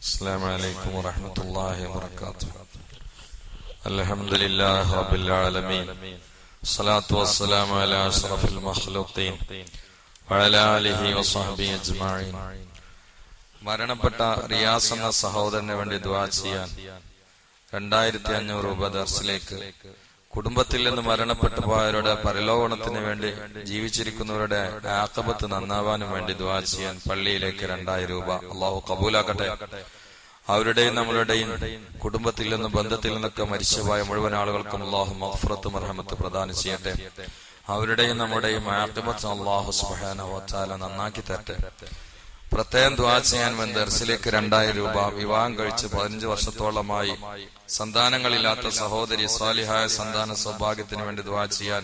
السلام عليكم ورحمة الله وبركاته. الحمد لله رب العالمين. الصلاة والسلام على أشرف المخلوقين وعلى آله وصحبه أجمعين. മരണപ്പെട്ട റിയാസ് എന്ന സഹോദരന് വേണ്ടി ദുആ ചെയ്യാൻ 2500 രൂപ ദർസിലേക്ക്, കുടുംബത്തിൽ നിന്ന് മരണപ്പെട്ടു പോയവരുടെ പരലോകണത്തിന് വേണ്ടി ജീവിച്ചിരിക്കുന്നവരുടെ ആഖിബത്ത് നന്നാവാനും വേണ്ടി ദുആ ചെയ്യാൻ പള്ളിയിലേക്ക് 2000 രൂപ. അള്ളാഹു കബൂലാക്കട്ടെ. അവരുടെയും നമ്മളുടെയും കുടുംബത്തിൽ നിന്നും ബന്ധത്തിൽ നിന്നൊക്കെ മരിച്ചുപോയ മുഴുവൻ ആളുകൾക്കും അള്ളാഹു മഗ്ഫിറത്തും റഹ്മത്തും പ്രദാനം ചെയ്യട്ടെ. അവരുടെയും നമ്മുടെയും ആഖിബത്ത് അള്ളാഹു സുബ്ഹാനഹു വ തആല നന്നാക്കി തരട്ടെ. പ്രത്യേകം ദുആ ചെയ്യാൻ വേണ്ടി ദർസിലേക്ക് 2000 രൂപ. വിവാഹം കഴിച്ച് 15 വർഷത്തോളമായി സന്താനങ്ങളില്ലാത്ത സഹോദരി സാലിഹായ സന്താന സൗഭാഗ്യത്തിന് വേണ്ടി ദുആ ചെയ്യാൻ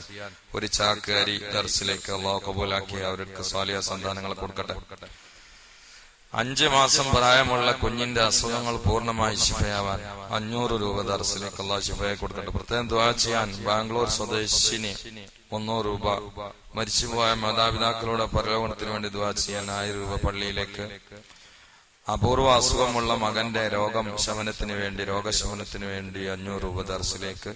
ഒരു ചാക്ക് അരി ദർസിലേക്ക് അള്ളാഹു കബൂലാക്കി അവർക്ക് സാലിഹ സന്താനങ്ങളെ കൊടുക്കട്ടെ. 5 മാസം പ്രായമുള്ള കുഞ്ഞിന്റെ അസുഖങ്ങൾ പൂർണ്ണമായി ശിഫയാവാൻ 500 രൂപ ദർസിലേക്ക് അള്ളാഹു ശിഫയെ കൊടുക്കട്ടെ. പ്രത്യേകം ദുആ ചെയ്യാൻ ബാംഗ്ലൂർ സ്വദേശിനി 300 രൂപ. മരിച്ചുപോയ മാതാപിതാക്കളുടെ പരലോകണത്തിന് വേണ്ടി ദുആ ചെയ്യാൻ 1000 രൂപ പള്ളിയിലേക്ക്. അപൂർവ അസുഖമുള്ള മകന്റെ രോഗശമനത്തിന് വേണ്ടി 500 രൂപ ദർസിലേക്ക്.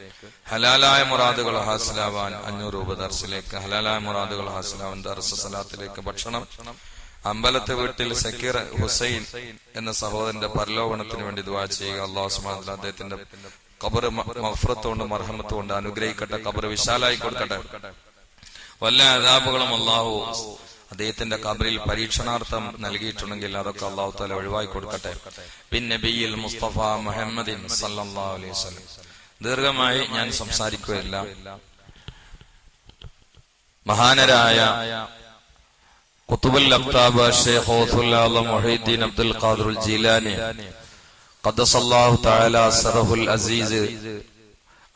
ഹലാലായ മുറാദുകൾ ഹാസിലാവാൻ 500 രൂപ ദർസിലേക്ക്. ഹലാലായ മുറാദുകൾ ഹാസിലാവാൻ ദർസ് സലാത്തിലേക്ക്. ഭക്ഷണം അമ്പലത്തെ വീട്ടിൽ സക്കീർ ഹുസൈൻ എന്ന സഹോദരന്റെ പരലോകണത്തിന് വേണ്ടി ദുആ ചെയ്യുക. അല്ലാഹു സുബ്ഹാനഹു വ തആല അദ്ദേഹത്തിന്റെ ഖബർ മഗ്ഫിറത്തുകൊണ്ട് മർഹമത്തുകൊണ്ട് അനുഗ്രഹിക്കട്ടെ. ഖബർ വിശാലായി കൊടുക്കട്ടെ. വല്ല അദാബുകളും അല്ലാഹു അദ്ദേഹത്തിന്റെ ഖബറിൽ പരീക്ഷണാർത്ഥം നൽകിയിട്ടുണ്ടെങ്കിൽ അതൊക്കെ അല്ലാഹു തആല ഒഴിവാക്കി കൊടുക്കട്ടെ. ബിൻ നബിയിൽ മുസ്തഫ മുഹമ്മദിൻ സല്ലല്ലാഹു അലൈഹി വസല്ലം. ദീർഘമായി ഞാൻ സംസാരിക്കുകയില്ല. മഹാനരായ ഖുതുബുൽ അഖ്താബ് ശൈഖ് ഗൗസുൽ ആലം മുഹീദ്ദീൻ അബ്ദുൽ ഖാദിർ ജീലാനി ഖദ്ദസല്ലാഹു തആല സറഹുൽ അസീസ്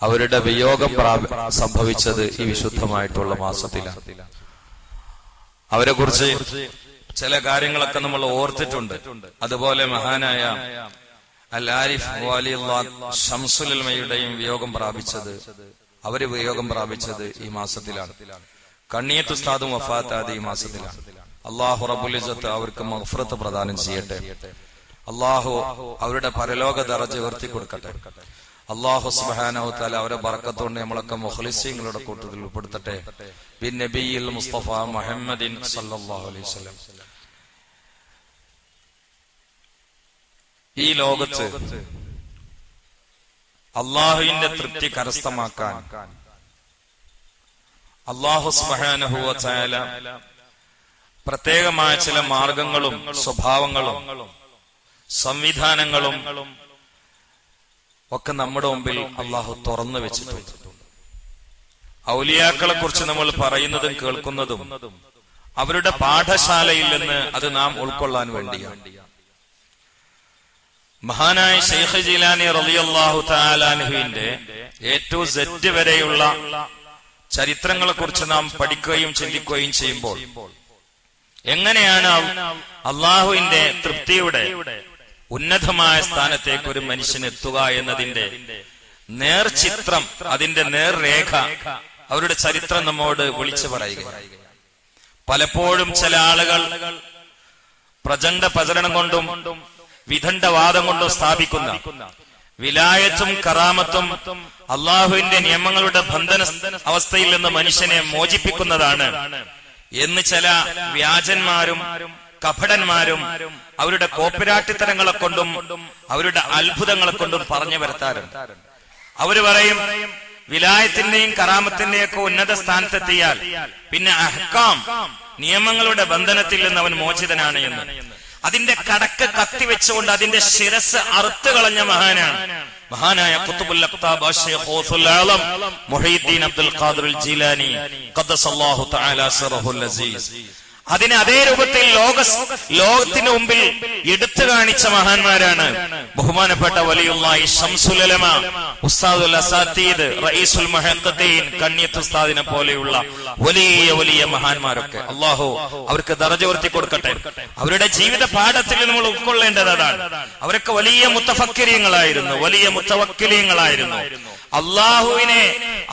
അവരുടെ വിയോഗം സംഭവിച്ചത് ഈ വിശുദ്ധമായിട്ടുള്ള മാസത്തിലാണ്. അവരെ കുറിച്ച് ചില കാര്യങ്ങളൊക്കെ നമ്മൾ ഓർത്തിട്ടുണ്ട്. അതുപോലെ മഹാനായ അൽ ആരിഫ് വലിയുല്ലാഹ് ശംസുൽ ഉലമയുടെയും വിയോഗം പ്രാപിച്ചത് ഈ മാസത്തിലാണ്. കണ്ണിയത്ത് ഉസ്താദും വഫാത്തായത് ഈ മാസത്തിലാണ്. അല്ലാഹു റബ്ബുൽ ഇസ്സത്ത് അവർക്ക് മഗ്ഫിറത്ത് പ്രദാനം ചെയ്യട്ടെ. അല്ലാഹു അവരുടെ പരലോക ദറജ ഉയർത്തി കൊടുക്കട്ടെ. അല്ലാഹു സുബ്ഹാനഹു വ തആല അവരെ ബറക്കത്തുകൊണ്ട് നമ്മളൊക്കെ മുഖ്ലിസീങ്ങളുടെ കൂട്ടത്തിൽ ഉൾപ്പെടുത്തട്ടെ. ബിൻ നബിയിൽ മുസ്തഫ മുഹമ്മദിൻ സല്ലല്ലാഹു അലൈഹി വസല്ലം. ഈ ലോകത്ത് അല്ലാഹുവിന്റെ തൃപ്തി കരസ്ഥമാക്കാൻ അല്ലാഹു സുബ്ഹാനഹു വ തആല പ്രത്യേകമായ ചില മാർഗങ്ങളും സ്വഭാവങ്ങളും സംവിധാനങ്ങളും ഒക്കെ നമ്മുടെ മുമ്പിൽ അള്ളാഹു തുറന്നു വെച്ചിട്ടുണ്ട്. ഔലിയാക്കളെ കുറിച്ച് നമ്മൾ പറയുന്നതും കേൾക്കുന്നതും അവരുടെ പാഠശാലയിൽ നിന്ന് അത് നാം ഉൾക്കൊള്ളാൻ വേണ്ടിയാണ്. മഹാനായ ശൈഖ് ജീലാനി റളിയല്ലാഹു തആല അൻഹുവിന്റെ A to Z വരെയുള്ള ചരിത്രങ്ങളെ കുറിച്ച് നാം പഠിക്കുകയും ചിന്തിക്കുകയും ചെയ്യുമ്പോൾ എങ്ങനെയാണ് അള്ളാഹുവിന്റെ തൃപ്തിയുടെ ഉന്നതമായ സ്ഥാനത്തേക്ക് ഒരു മനുഷ്യൻ എത്തുക എന്നതിന്റെ നേർചിത്രം, അതിന്റെ നേർരേഖ അവരുടെ ചരിത്രം നമ്മോട് വിളിച്ചു പറയുക. പലപ്പോഴും ചില ആളുകൾ പ്രചണ്ഡ പ്രചരണം കൊണ്ടും വിദണ്ഡവാദം കൊണ്ടും സ്ഥാപിക്കുന്ന വിലായത്തും കറാമത്തും അള്ളാഹുവിന്റെ നിയമങ്ങളുടെ ബന്ധന അവസ്ഥയിൽ നിന്ന് മനുഷ്യനെ മോചിപ്പിക്കുന്നതാണ് എന്ന് ചില വ്യാജന്മാരും കപടന്മാരും അവരുടെ കോപ്പിരാട്ടിത്തരങ്ങളെ കൊണ്ടും അവരുടെ അത്ഭുതങ്ങളെ കൊണ്ടും പറഞ്ഞു വരുത്താറുണ്ട്. അവര് പറയും വിലായത്തിന്റെയും കറാമത്തിന്റെയും ഒക്കെ ഉന്നത സ്ഥാനത്തെത്തിയാൽ പിന്നെ അഹ്കാം നിയമങ്ങളുടെ ബന്ധനത്തിൽ നിന്ന് അവൻ മോചിതനാണ് എന്ന്. അതിന്റെ കടക്ക് കത്തിവെച്ചുകൊണ്ട് അതിന്റെ ശിരസ് അറുത്തു കളഞ്ഞ മഹാനായ ഖുതുബുൽ അഖ്താബ് ശൈഖ് ഗൗസുൽ ആലം മുഹീദ്ദീൻ അബ്ദുൽ ഖാദിർ ജീലാനി ഖദ്ദസല്ലാഹു തആല സിറഹുൽ അസീസ് അതിനെ അതേ രൂപത്തിൽ ലോകത്തിന് മുമ്പിൽ എടുത്തു കാണിച്ച മഹാന്മാരാണ് ബഹുമാനപ്പെട്ട വലിയുള്ളാഹി ശംസുൽ ഉലമ ഉസ്താദുൽ അസാതീദ് റഈസുൽ മുഹദ്ദിദീൻ കണ്ണിയത്ത് ഉസ്താദിനെ പോലെയുള്ള വലിയ മഹാന്മാരൊക്കെ. അല്ലാഹു അവർക്ക് ദറജ ഉയർത്തി കൊടുക്കട്ടെ. അവരുടെ ജീവിത പാഠത്തിൽ നമ്മൾ ഉൾക്കൊള്ളേണ്ടത് അതാണ്. അവരൊക്കെ വലിയ മുത്തഫക്കിരീങ്ങളായിരുന്നു, വലിയ മുത്തവക്കിലീങ്ങളായിരുന്നു.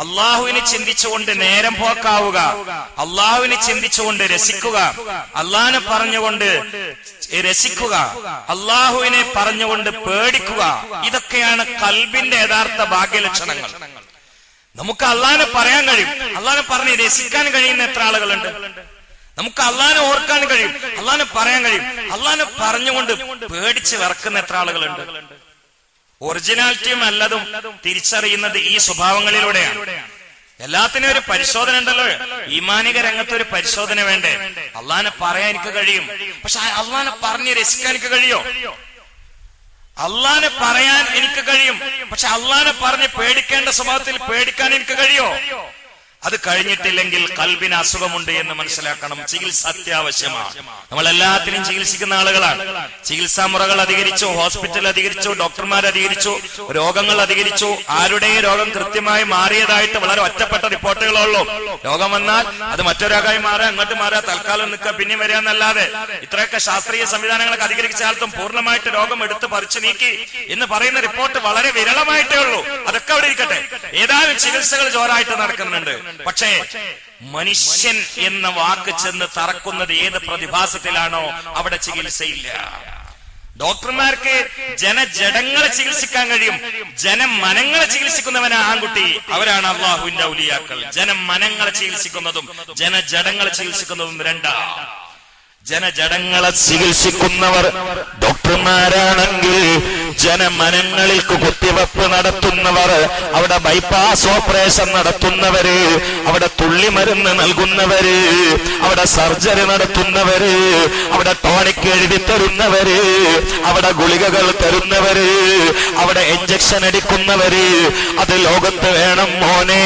അള്ളാഹുവിനെ ചിന്തിച്ചുകൊണ്ട് നേരം പോക്കാവുക, അള്ളാഹുവിനെ ചിന്തിച്ചുകൊണ്ട് രസിക്കുക, അള്ളാഹിനെ പറഞ്ഞുകൊണ്ട് രസിക്കുക, അള്ളാഹുവിനെ പറഞ്ഞുകൊണ്ട് പേടിക്കുക, ഇതൊക്കെയാണ് ഖൽബിന്റെ യഥാർത്ഥ ഭാഗ്യലക്ഷണങ്ങൾ. നമുക്ക് അള്ളാഹിനെ പറയാൻ കഴിയും, അള്ളാഹിനെ പറഞ്ഞ് രസിക്കാൻ കഴിയുന്ന എത്ര ആളുകളുണ്ട്. നമുക്ക് അള്ളാഹിനെ ഓർക്കാൻ കഴിയും, അള്ളാഹിനെ പറയാൻ കഴിയും. അള്ളാഹിനെ പറഞ്ഞുകൊണ്ട് പേടിച്ച് വിറക്കുന്ന എത്ര ആളുകളുണ്ട്. ഒറിജിനാലിറ്റിയും അല്ലതും തിരിച്ചറിയുന്നത് ഈ സ്വഭാവങ്ങളിലൂടെയാണ്. എല്ലാത്തിനും ഒരു പരിശോധന ഉണ്ടല്ലോ. ഈമാനിക രംഗത്ത് ഒരു പരിശോധന വേണ്ടേ? അള്ളാഹിനെ പറയാൻ എനിക്ക് കഴിയും, പക്ഷെ അള്ളാഹിനെ പറഞ്ഞ് രസിക്കാൻ എനിക്ക് കഴിയോ? അള്ളാഹിനെ പറയാൻ എനിക്ക് കഴിയും, പക്ഷെ അള്ളാഹിനെ പറഞ്ഞ് പേടിക്കേണ്ട സ്വഭാവത്തിൽ പേടിക്കാൻ എനിക്ക് കഴിയോ? അത് കഴിഞ്ഞിട്ടില്ലെങ്കിൽ ഖൽബിന് അസുഖമുണ്ട് എന്ന് മനസ്സിലാക്കണം. ചികിത്സ അത്യാവശ്യമാണ്. നമ്മൾ എല്ലാത്തിനും ചികിത്സിക്കുന്ന ആളുകളാണ്. ചികിത്സാ മുറകൾ അധികരിച്ചു, ഹോസ്പിറ്റൽ അധികരിച്ചു, ഡോക്ടർമാർ അധികരിച്ചു, രോഗങ്ങൾ അധികരിച്ചു. ആരുടെയും രോഗം കൃത്യമായി മാറിയതായിട്ട് വളരെ ഒറ്റപ്പെട്ട റിപ്പോർട്ടുകളുള്ളൂ. രോഗം വന്നാൽ അത് മറ്റൊരാളായി മാറുക, അങ്ങോട്ട് മാറുക, തൽക്കാലം നിൽക്കുക, പിന്നെ വരിക എന്നല്ലാതെ ഇത്രയൊക്കെ ശാസ്ത്രീയ സംവിധാനങ്ങളൊക്കെ അധികരിച്ച കാലത്തും പൂർണ്ണമായിട്ട് രോഗം എടുത്ത് പറിച്ചു നീക്കി എന്ന് പറയുന്ന റിപ്പോർട്ട് വളരെ വിരളമായിട്ടേ ഉള്ളൂ. അതൊക്കെ അവിടെ ഇരിക്കട്ടെ. ഏതായാലും ചികിത്സകൾ ജോറായിട്ട് നടക്കുന്നുണ്ട്. പക്ഷേ മനുഷ്യൻ എന്ന വാക്ക് ചെന്ന് തറക്കുന്നത് ഏത് പ്രതിഭാസത്തിലാണോ അവിടെ ചികിത്സയില്ല. ഡോക്ടർമാർക്ക് ജനജടങ്ങളെ ചികിത്സിക്കാൻ കഴിയും, ജനമനങ്ങളെ ചികിത്സിക്കുന്നവനാ ആൺകുട്ടി. അവരാണ് അള്ളാഹുവിന്റെ ഔലിയാക്കൾ. ജനമനങ്ങളെ ചികിത്സിക്കുന്നതും ജനജടങ്ങളെ ചികിത്സിക്കുന്നതും രണ്ടാ. ജനജടങ്ങളെ ചികിത്സിക്കുന്നവർ ഡോക്ടർമാരാണെങ്കിൽ ജനമനങ്ങളിൽ കുത്തിവെപ്പ് നടത്തുന്നവർ, അവിടെ ബൈപ്പാസ് ഓപ്പറേഷൻ നടത്തുന്നവര്, അവിടെ തുള്ളിമരുന്ന് നൽകുന്നവര്, അവിടെ സർജറി നടത്തുന്നവര്, അവിടെ ടോണിക് എഴുതി തരുന്നവര്, അവിടെ ഗുളികകൾ തരുന്നവര്, അവിടെ ഇഞ്ചക്ഷൻ അടിക്കുന്നവര്, അത് ലോകത്ത് വേണം മോനെ.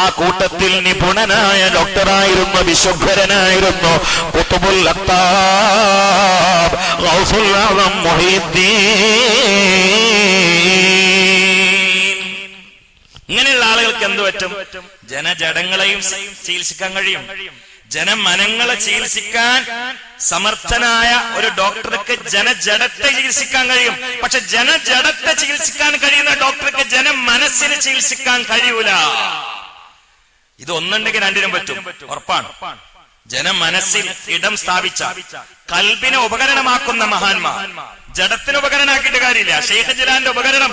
ആ കൂട്ടത്തിൽ നിപുണനായ ഡോക്ടറായിരുന്നു, വിശുദ്ധരനായിരുന്നു ഖുത്ബുൽ അഖ്താബ് ഗൗസുൽ ആദം മുഹീദ്ദീൻ. ഇങ്ങനെയുള്ള ആളുകൾക്ക് എന്ത് പറ്റും? ജനജടങ്ങളെയും ചികിത്സിക്കാൻ കഴിയും. ജനമനങ്ങളെ ചികിത്സിക്കാൻ സമർത്ഥനായ ഒരു ഡോക്ടർക്ക് ജനജടത്തെ ചികിത്സിക്കാൻ കഴിയും. പക്ഷെ ജനജടത്തെ ചികിത്സിക്കാൻ കഴിയുന്ന ഡോക്ടർക്ക് ജനമനസ്സിനെ ചികിത്സിക്കാൻ കഴിയൂല. ഇത് ഒന്നുണ്ടെങ്കിൽ രണ്ടിനും പറ്റും, ഉറപ്പാണ്. ജനമനസ്സിൽ ഇടം സ്ഥാപിച്ച ഖൽബിനെ ഉപകരണമാക്കുന്ന മഹാന്മാർ. ജഡത്തിന് ഉപകരണമാക്കിയിട്ട് കാര്യമില്ല. ഷെയ്ഖ് ജിലാന്റെ ഉപകരണം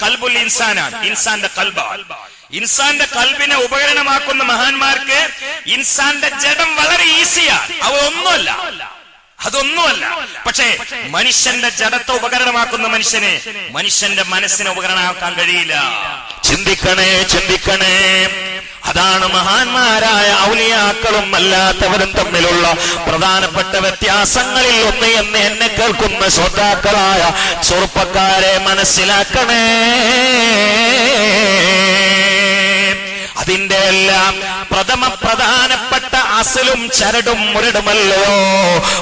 ഖൽബുൽ ഇൻസാനാണ്, ഇൻസാന്റെ ഖൽബാണ്. ഇൻസാന്റെ ഖൽബിനെ ഉപകരണമാക്കുന്ന മഹാന്മാർക്ക് ഇൻസാന്റെ ജഡം വളരെ ഈസിയാണ്. അതൊന്നുമല്ല. പക്ഷേ മനുഷ്യന്റെ ജഡത്തെ ഉപകരണമാക്കുന്ന മനുഷ്യനെ മനുഷ്യന്റെ മനസ്സിനെ ഉപകരണമാക്കാൻ കഴിയില്ല. ചിന്തിക്കണേ. അതാണ് മഹാന്മാരായ ഔലിയാക്കളും അല്ലാത്തവരും തമ്മിലുള്ള പ്രധാനപ്പെട്ട വ്യത്യാസങ്ങളിൽ ഒന്ന് എന്ന് എന്നെ കേൾക്കുന്ന ശ്രോതാക്കളായ ചെറുപ്പക്കാരെ മനസ്സിലാക്കണേ. അതിന്റെ എല്ലാം പ്രധാനപ്പെട്ട അസലും ചരടും മുരടുമല്ലോ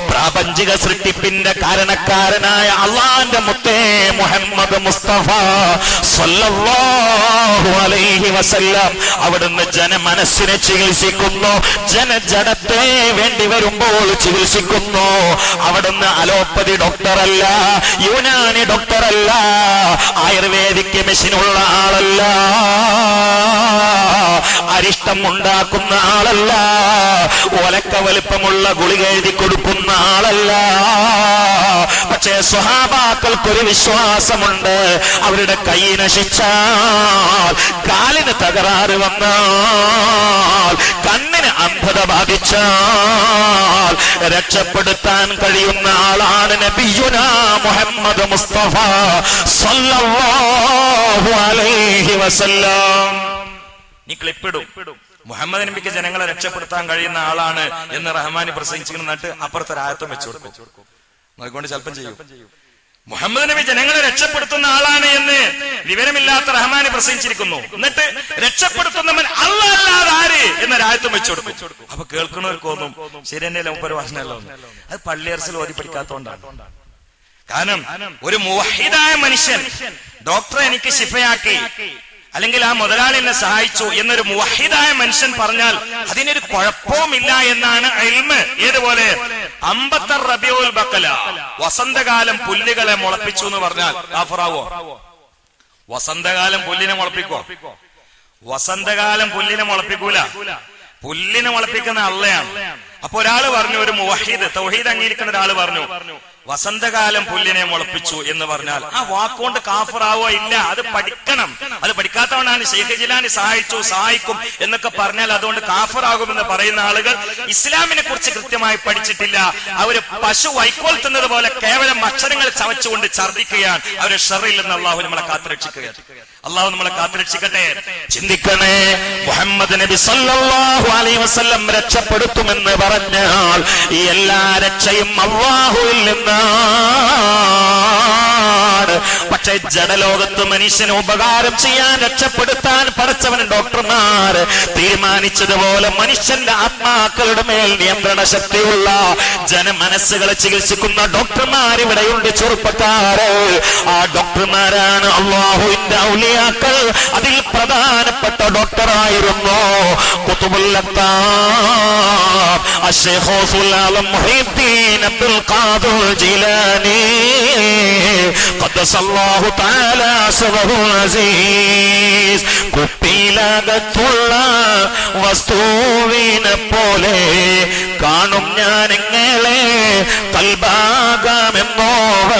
പ്രാപഞ്ചിക സൃഷ്ടിപ്പിന്റെ കാരണക്കാരനായ അള്ളാന്റെ മുത്തേ മുഹമ്മദ് മുസ്തഫ സല്ലല്ലാഹു അലൈഹി വസല്ലം. അവിടുന്ന് ജനമനസ്സിനെ ചികിത്സിക്കുന്നു, ജനജടത്തെ വേണ്ടി വരുമ്പോൾ ചികിത്സിക്കുന്നു. അവിടുന്ന് അലോപ്പതി ഡോക്ടറല്ല, യുനാനി ഡോക്ടറല്ല, ആയുർവേദിക് മെഷീനുള്ള ആളല്ല, അരിഷ്ടം ഉണ്ടാക്കുന്ന ആളല്ല, ഒലക്ക വലിപ്പമുള്ള ഗുളിക എഴുതി കൊടുക്കുന്ന ആളല്ല. പക്ഷേ സ്വഹാബാക്കൾക്കൊരു വിശ്വാസമുണ്ട്. അവരുടെ കൈ നശിച്ചാൽ, കാലിന് തകരാറ് വന്നാൽ, കണ്ണിന് അന്ധത ബാധിച്ചാൽ രക്ഷപ്പെടുത്താൻ കഴിയുന്ന ആളാണ് നബിയുനാ മുഹമ്മദ് മുസ്തഫ സല്ലല്ലാഹു അലൈഹി വസല്ലം. നീ ക്ലിപ്പിടും, മുഹമ്മദ് നബിക്ക് ജനങ്ങളെ രക്ഷപ്പെടുത്താൻ കഴിയുന്ന ആളാണ് എന്ന് റഹ്മാനി പ്രസംഗിച്ചിട്ട് അപ്പുറത്തൊരു ആയത്തും വെച്ചു കൊടുക്കും. അതുകൊണ്ട് ചിലപ്പം ചെയ്യും. മുഹമ്മദ് നബി ജനങ്ങളെ രക്ഷപ്പെടുത്തുന്ന ആളാണ് എന്ന് വിവരമില്ലാത്ത റഹ്മാനി പ്രസംഗിച്ചിരിക്കുന്നു. എന്നിട്ട് രക്ഷപ്പെടുത്തുന്നവൻ അല്ലാഹ് അല്ലാതെ ആര് എന്നൊരു ആയത്തും വെച്ചു കൊടുക്കും. അപ്പൊ കേൾക്കുന്നവർക്ക് തോന്നും ശരി തന്നെയല്ല, മുപ്പര് വാസനല്ലോ. അത് പള്ളിയർസിൽ ഓതി പഠിക്കാത്തോണ്ടാണ്. കാരണം ഒരു മുവഹിദായ മനുഷ്യൻ ഡോക്ടറെ എനിക്ക് ശിഫയാക്കി, അല്ലെങ്കിൽ ആ മുതലാളി എന്നെ സഹായിച്ചു എന്നൊരു മുവഹിദായ മനുഷ്യൻ പറഞ്ഞാൽ അതിനൊരു കുഴപ്പവുമില്ല എന്നാണ് ഇൽമ്. ഏതുപോലെ അമ്പത്തർ റബിയുൽ ബഖല, വസന്തകാലം പുല്ലുകളെ മുളപ്പിച്ചു എന്ന് പറഞ്ഞാൽ കാഫറാവോ? വസന്തകാലം പുല്ലിനെ മുളപ്പിക്കോ? വസന്തകാലം പുല്ലിനെ മുളപ്പിക്കൂല. പുല്ലിനെ മുളപ്പിക്കുന്ന അള്ളയാണ്. അപ്പൊ ഒരാള് പറഞ്ഞു, ഒരു മുവഹീദ് തൗഹീദ് അംഗീകരിക്കുന്ന ഒരാള് പറഞ്ഞു, വസന്തകാലം പുല്ലിനെ മുളപ്പിച്ചു എന്ന് പറഞ്ഞാൽ ആ വാക്കുകൊണ്ട് കാഫിറാവോ? ഇല്ല, അത് പഠിക്കണം. അത് പഠിക്കാത്തവനാണ് ശൈഖ് ജിലാനി സഹായിക്കും എന്നൊക്കെ പറഞ്ഞാൽ അതുകൊണ്ട് കാഫിറാകുമെന്ന് പറയുന്ന ആളുകൾ ഇസ്ലാമിനെ കുറിച്ച് കൃത്യമായി പഠിച്ചിട്ടില്ല. അവര് പശു വൈക്കോൽ തിന്നത് പോലെ കേവലം അക്ഷരങ്ങൾ ചവച്ചുകൊണ്ട് ഛർദ്ദിക്കുകയാണ്. അവരെ ഷർറിൽ നിന്ന് അള്ളാഹു നമ്മളെ കാത്തുരക്ഷിക്കുകയാണ്. അള്ളാഹു നമ്മളെ കാത്തുരക്ഷിക്കട്ടെ. ചിന്തിക്കണേ, മുഹമ്മദ് നബി സല്ലല്ലാഹു അലൈഹി വസല്ലം രക്ഷപ്പെടുത്തുമെന്ന് പറഞ്ഞാൽ ഈ എല്ലാ രക്ഷയും അല്ലാഹുവിൽ നിന്നാണ്. പക്ഷെ ജഡലോകത്ത് മനുഷ്യന് ഉപകാരം ചെയ്യാൻ, രക്ഷപ്പെടുത്താൻ പടച്ചവൻ ഡോക്ടർമാർ തീരുമാനിച്ചതുപോലെ മനുഷ്യന്റെ ആത്മാക്കളുടെ മേൽ നിയന്ത്രണ ശക്തിയുള്ള ജനമനസ്സുകളെ ചികിത്സിക്കുന്ന ഡോക്ടർമാർ ഇവിടെയുണ്ട്. ചെറുപ്പക്കാര്, ആ ഡോക്ടർമാരാണ് അല്ലാഹുവിന്റെ ഔലിയാക്കൾ. അതിൽ പ്രധാനപ്പെട്ട ഡോക്ടറായിരുന്നു ഖുതുബുൽ അഖ്താബ് അശ്ശൈഖ് ഗൗസുൽ ആലം മുഹീദ്ദീൻ അബ്ദുൽ ഖാദിർ ജീലാനി ഖദ്ദസല്ലാഹു തആല സിറഹുൽ അസീസ്. കുപ്പിയിലകത്തുള്ള വസ്തുവിനെ പോലെ കാണും ഞാൻ എങ്ങനെ കൽബാകാമെന്നോവർ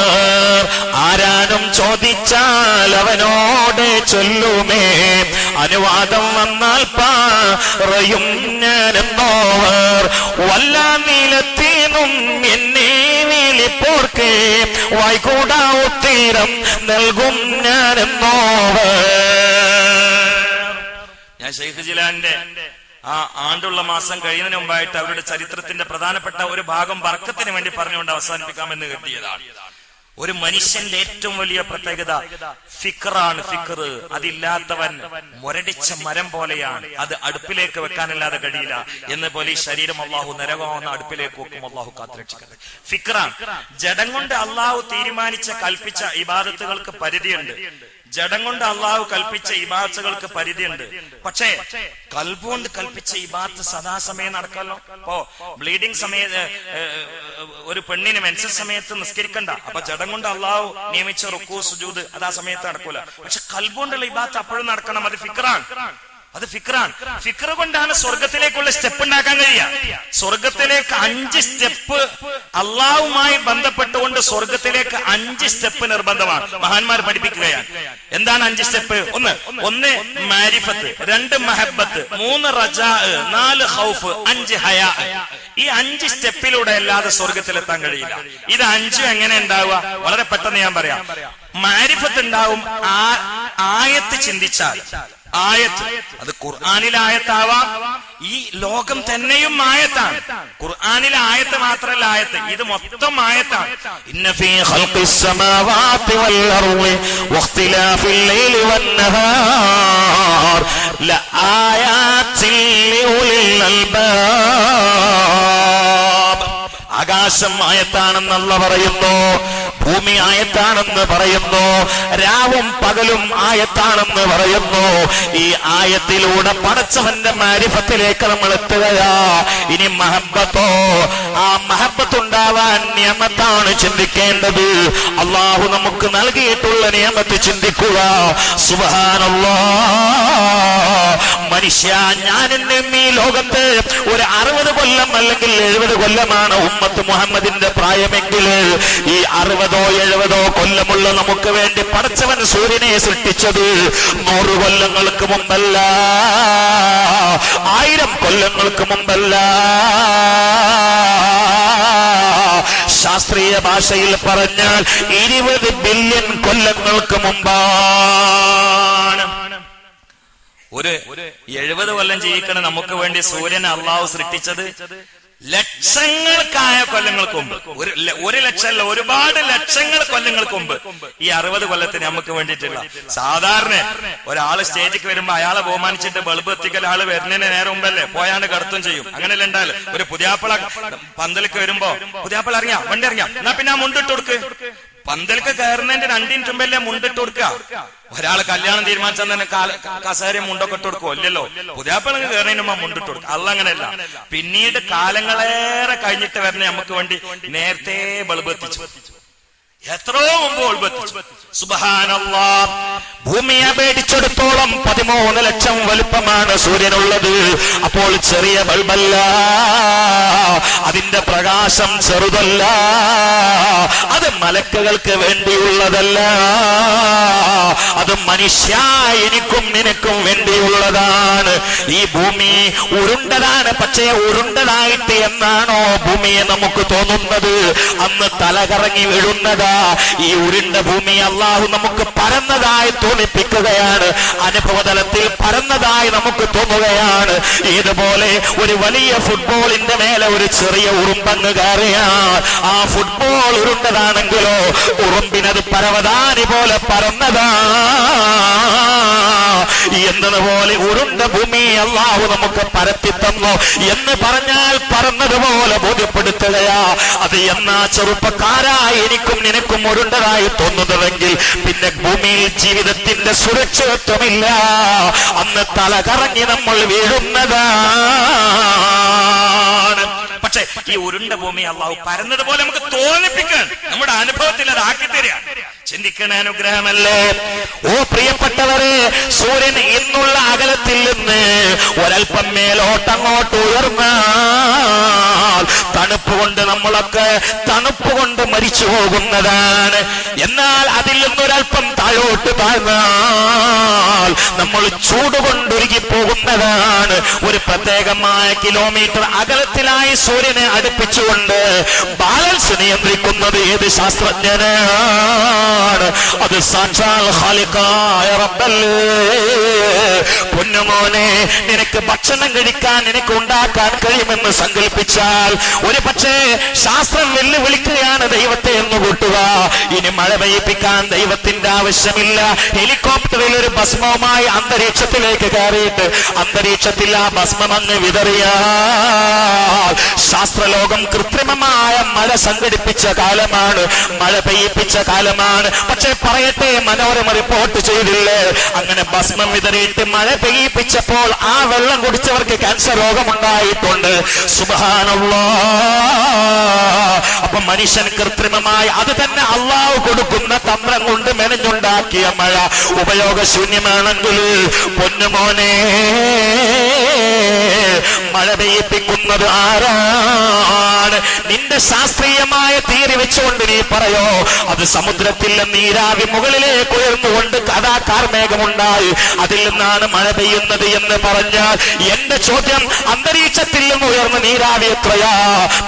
ആരാനും ചോദിച്ചാൽ അവനോട് ചൊല്ലുമേ, അനുവാദം വന്നാൽ പറയും ഞാനെന്നോവർ വല്ല നീലത്തീനും എന്നെ വിളിപ്പോർക്ക് വായിക്കൂടാ ഉത്തരം നൽകും ഞാനെന്നോവർ. ഞാൻ ശൈഖ് ജിലാന്റെ ആ ആണ്ടുള്ള മാസം കഴിയുന്നതിന് മുമ്പായിട്ട് അവരുടെ ചരിത്രത്തിന്റെ പ്രധാനപ്പെട്ട ഒരു ഭാഗം ബർക്കത്തിന് വേണ്ടി പറഞ്ഞുകൊണ്ട് അവസാനിപ്പിക്കാമെന്ന് കരുതിയതാണ്. ഒരു മനുഷ്യന്റെ ഏറ്റവും വലിയ പ്രത്യേകത ഫിക്റാണ്. ഫിക്ർ അതില്ലാത്തവൻ മുരടിച്ച മരം പോലെയാണ്. അത് അടുപ്പിലേക്ക് വെക്കാനല്ലാതെ കഴിയില്ല. എന്ന് പോലെ ഈ ശരീരം അള്ളാഹു നരകമാവുന്ന അടുപ്പിലേക്ക് വെക്കും. അള്ളാഹു കാത്തുരക്ഷിക്കട്ടെ. ഫിക്റാണ്. ജഡം കൊണ്ട് അള്ളാഹു തീരുമാനിച്ച കൽപ്പിച്ച ഇബാദത്തുകൾക്ക് പരിധിയുണ്ട്. ജഡം കൊണ്ട് അള്ളാഹു കൽപ്പിച്ച ഇബാദത്തുകൾക്ക് പരിധിയുണ്ട്. പക്ഷേ കൽബുകൊണ്ട് കൽപ്പിച്ച ഇബാദത്ത് സദാസമയം നടക്കാമല്ലോ. ഇപ്പോ ബ്ലീഡിംഗ് സമയത്ത് ഒരു പെണ്ണിന് മെൻസസ് സമയത്ത് നിസ്കരിക്കണ്ട. അപ്പൊ ജഡം കൊണ്ട് അള്ളാഹു നിയമിച്ച റുക്കൂ സുജൂദ് അത് ആ സമയത്ത് നടക്കൂല. പക്ഷെ കൽബുകൊണ്ടുള്ള ഇബാദത്ത് അപ്പോഴും നടക്കണം. അത് ഫിക്റാണ്. അത് ഫിക്റാണ്. ഫിക്ർ കൊണ്ടാണ് സ്വർഗത്തിലേക്കുള്ള സ്റ്റെപ്പ് ഉണ്ടാക്കാൻ കഴിയുക. സ്വർഗത്തിലേക്ക് 5 സ്റ്റെപ്പ് അള്ളാഹുമായി ബന്ധപ്പെട്ടുകൊണ്ട് സ്വർഗത്തിലേക്ക് 5 സ്റ്റെപ്പ് നിർബന്ധമാണ്. മഹാന്മാർ പഠിപ്പിക്കുകയാണ്. എന്താണ് 5 സ്റ്റെപ്പ്? ഒന്ന് മാരിഫത്ത്, 2 മഹബത്ത്, 3 റജാ, 4 ഖൗഫ്, 5 ഹയാ. ഈ 5 സ്റ്റെപ്പിലൂടെ അല്ലാതെ സ്വർഗത്തിലെത്താൻ കഴിയില്ല. ഇത് 5 എങ്ങനെ ഉണ്ടാവുക? വളരെ പെട്ടെന്ന് ഞാൻ പറയാം. മാരിഫത്ത് ഉണ്ടാവും ആയത്ത് ചിന്തിച്ചാൽ. ആയത്ത് അത് ഖുർആനിലെ ആയത്താവാം, ഈ ലോകം തന്നെയും ആയത്താണ്. ഖുർആനിലെ ആയത്ത് മാത്രമല്ല ആയത്ത്, ഇത് മൊത്തം ആയത്താണ്. ഇന്ന ഫീ ഖൽഖിസ് സമാവാതി വൽ അർളി വഖ്തിലാഫിൽ ലൈലി വൻ നഹാർ ലആയാതിൻ ലിഉലിൽ അൽബാബ്. ആകാശം ആയത്താണെന്ന് അല്ലാഹു പറയുന്നു, ഭൂമി ആയത്താണെന്ന് പറയുന്നു, രാവും പകലും ആയത്താണെന്ന് പറയുന്നു. ഈ ആയത്തിലൂടെ പടച്ചവന്റെ മാരിഫത്തിലേക്ക് നമ്മൾ എത്തുകയാ. ഇനി മഹബത്തോ, ആ മഹബത്ത് ഉണ്ടാവാൻ നിയമത്താണ് ചിന്തിക്കേണ്ടത്. അള്ളാഹു നമുക്ക് നൽകിയിട്ടുള്ള നിയമത്ത് ചിന്തിക്കുക. സുബ്ഹാനല്ലാഹ്. മനുഷ്യ, ഞാനെന്നും ഈ ലോകത്ത് ഒരു 60 കൊല്ലം അല്ലെങ്കിൽ 70 കൊല്ലമാണ് ഉമ്മത്ത് മുഹമ്മദിന്റെ പ്രായമെങ്കിൽ ഈ 60-70 കൊല്ലമുള്ള നമുക്ക് വേണ്ടി പടച്ചവൻ സൂര്യനെ സൃഷ്ടിച്ചത് 100 കൊല്ലങ്ങൾക്ക് മുമ്പല്ല, 1000 കൊല്ലങ്ങൾക്ക് മുമ്പല്ല. ശാസ്ത്രീയ ഭാഷയിൽ പറഞ്ഞാൽ 20 ബില്യൺ കൊല്ലങ്ങൾക്ക് മുമ്പാണ്. ഒരു 70 കൊല്ലം ജീവിക്കണ നമുക്ക് വേണ്ടി സൂര്യനെ അള്ളാഹു സൃഷ്ടിച്ചത് ലക്ഷങ്ങൾക്കായ കൊല്ലങ്ങൾക്ക് മുമ്പ്. 1 ലക്ഷമല്ല, ഒരുപാട് ലക്ഷങ്ങൾ കൊല്ലങ്ങൾക്ക് മുമ്പ്. ഈ 60 കൊല്ലത്തിന് നമുക്ക് വേണ്ടിയിട്ടുള്ള സാധാരണ ഒരാള് സ്റ്റേജിക്ക് വരുമ്പോ അയാളെ ബഹുമാനിച്ചിട്ട് ബൾബ് എത്തിക്കൽ ആള് വരുന്നതിന് നേരെ മുമ്പല്ലേ പോയാണ്ട് കടത്തും ചെയ്യും. അങ്ങനെയല്ല ഉണ്ടായാലും ഒരു പുതിയാപ്പിള പന്തലിക്ക് വരുമ്പോ പുതിയാപ്പിള ഇറങ്ങിയാ വണ്ടി ഇറങ്ങിയാ എന്നാ പിന്നെ ആ മുണ്ടിട്ട് കൊടുക്ക്. പന്തലിക്ക് കയറുന്നതിന്റെ 2 മിനിറ്റ് മുമ്പല്ലേ മുണ്ടിട്ട് കൊടുക്കുക. ഒരാള് കല്യാണം തീരുമാനിച്ചാൽ തന്നെ കസേരയും മുണ്ടൊക്കെ ഇട്ട് കൊടുക്കുമോ? ഇല്ലല്ലോ. പുതിയാപ്പിളക്ക് കയറുന്നതിന് മുമ്പ് മുണ്ടിട്ട് കൊടുക്കുക. അല്ല അങ്ങനെയല്ല. പിന്നീട് കാലങ്ങളേറെ കഴിഞ്ഞിട്ട് വരുന്ന നമുക്ക് വേണ്ടി നേരത്തെ ബൾബ് എത്തിച്ചു. എത്രയോ മുമ്പ് ഉത്ഭവിച്ചു. സുബ്ഹാനല്ലാഹ്. ഭൂമിയെ പേടിച്ചെടുത്തോളം 13 ലക്ഷം വലുപ്പമാണ് സൂര്യനുള്ളത്. അപ്പോൾ ചെറിയ ബൾബല്ല, അതിന്റെ പ്രകാശം ചെറുതല്ല, അത് മലക്കുകൾക്ക് വേണ്ടിയുള്ളതല്ല, അത് മനുഷ്യ എനിക്കും നിനക്കും വേണ്ടിയുള്ളതാണ്. ഈ ഭൂമി ഉരുണ്ടതാണ്. പക്ഷേ ഉരുണ്ടതായിട്ട് എന്നാണോ ഭൂമിയെ നമുക്ക് തോന്നുന്നത്? അന്ന് തലകറങ്ങി വീഴുന്നതാ. ഈ ഉരുണ്ട ഭൂമി അള്ളാഹു നമുക്ക് പരന്നതായി തോന്നിപ്പിക്കുകയാണ്. അനുഭവതലത്തിൽ പരന്നതായി നമുക്ക് തോന്നുകയാണ്. ഇതുപോലെ ഒരു വലിയ ഫുട്ബോളിന്റെ മേലെ ഒരു ചെറിയ ഉറുമ്പങ്ങ് കയറിയാൽ ആ ഫുട്ബോൾ ഉരുണ്ടതാണെങ്കിലോ ഉറുമ്പിനത് പരവതാനി പോലെ പരന്നതാ എന്നതുപോലെ ഉരുണ്ട ഭൂമി അള്ളാഹു നമുക്ക് പരത്തി തന്നു എന്ന് പറഞ്ഞാൽ പറന്നതുപോലെ ബോധ്യപ്പെടുത്തുകയാ. അത് എന്നാ ചെറുപ്പക്കാരായി എനിക്കും നിനക്കും ഉരുണ്ടതായി തോന്നുന്നതെങ്കിൽ പിന്നെ ഭൂമിയിൽ ജീവിതത്തിന്റെ സുരക്ഷിതത്വമില്ല. അന്ന് തല കറങ്ങി നമ്മൾ വീഴുന്നതാണ്. പക്ഷെ ഈ ഉരുണ്ട ഭൂമി അള്ളാഹു പരന്നതുപോലെ നമുക്ക് തോന്നിപ്പിക്കാൻ നമ്മുടെ അനുഭവത്തിൽ അത് ആക്കി തരിക. ചിന്തിക്കണ അനുഗ്രഹമല്ലേ? ഓ പ്രിയപ്പെട്ടവരെ, സൂര്യൻ ഇന്നുള്ള അകലത്തിൽ നിന്ന് ഒരൽപ്പം മേലോട്ടങ്ങോട്ട് ഉയർന്നാൽ തണുപ്പ് കൊണ്ട് നമ്മളൊക്കെ തണുപ്പ് കൊണ്ട് മരിച്ചു പോകുന്നതാണ്. എന്നാൽ അതിൽ നിന്നൊരൽപ്പം താഴോട്ട് താഴ്ന്നാൽ നമ്മൾ ചൂട് കൊണ്ടൊരുകി പോകുന്നതാണ്. ഒരു പ്രത്യേകമായ കിലോമീറ്റർ അകലത്തിലായി സൂര്യനെ അടുപ്പിച്ചുകൊണ്ട് ബാലൻസ് നിയന്ത്രിക്കുന്നത് ഏത് ശാസ്ത്രജ്ഞനാണ്? അത് സാക്ഷാൽ ഖാലിഖായ റബ്ബല്ലേ. പൊന്നുമോനെ, നിനക്ക് ഭക്ഷണം കഴിക്കാൻ നിനക്ക് ഉണ്ടാക്കാൻ കഴിയുമെന്ന് സങ്കല്പിച്ചാൽ ഒരു പക്ഷേ ശാസ്ത്രം വെല്ലുവിളിക്കുകയാണ് ദൈവത്തെ എന്ന് കൂട്ടുക. ഇനി മഴ പെയ്യിപ്പിക്കാൻ ദൈവത്തിന്റെ ആവശ്യമില്ല. ഹെലികോപ്റ്ററിൽ ഒരു ഭസ്മവുമായി അന്തരീക്ഷത്തിലേക്ക് കയറിയിട്ട് അന്തരീക്ഷത്തിൽ ആ ഭസ്മം അങ്ങ് വിതറിയാൽ ശാസ്ത്രലോകം കൃത്രിമമായ മഴ സംഘടിപ്പിച്ച കാലമാണ്, മഴ പെയ്യിപ്പിച്ച കാലമാണ്. പക്ഷെ പറയട്ടെ, മനോരമ റിപ്പോർട്ട് ചെയ്തില്ലേ, അങ്ങനെ ഭസ്മം വിതറിയിട്ട് മഴ പെയ്യിപ്പിച്ചപ്പോൾ ആ വെള്ളം കുടിച്ചവർക്ക് ക്യാൻസർ രോഗമുണ്ടായിട്ടുണ്ട്. സുബ്ഹാനല്ലാഹ്. അപ്പൊ മനുഷ്യൻ കൃത്രിമമായി അത് തന്നെ അള്ളാഹു കൊടുക്കുന്ന തന്ത്രം കൊണ്ട് മെനഞ്ഞുണ്ടാക്കിയ മഴ ഉപയോഗശൂന്യമാണെങ്കിൽ പൊന്നുമോനെ, മഴ പെയ്യിപ്പിക്കുന്നത് ആരാണ്? നിന്റെ ശാസ്ത്രീയമായ തീയതി വെച്ചുകൊണ്ട് നീ പറയോ അത് സമുദ്രത്തിൽ നീരാവി മുകളിലേക്ക് ഉയർന്നുകൊണ്ട് കഥാ കാർമേഘമുണ്ടായി അതിൽ നിന്നാണ് മഴ പെയ്യുന്നത് എന്ന് പറഞ്ഞാൽ എന്റെ ചോദ്യം, അന്തരീക്ഷത്തിൽ നിന്ന് ഉയർന്ന നീരാവി എത്രയാ?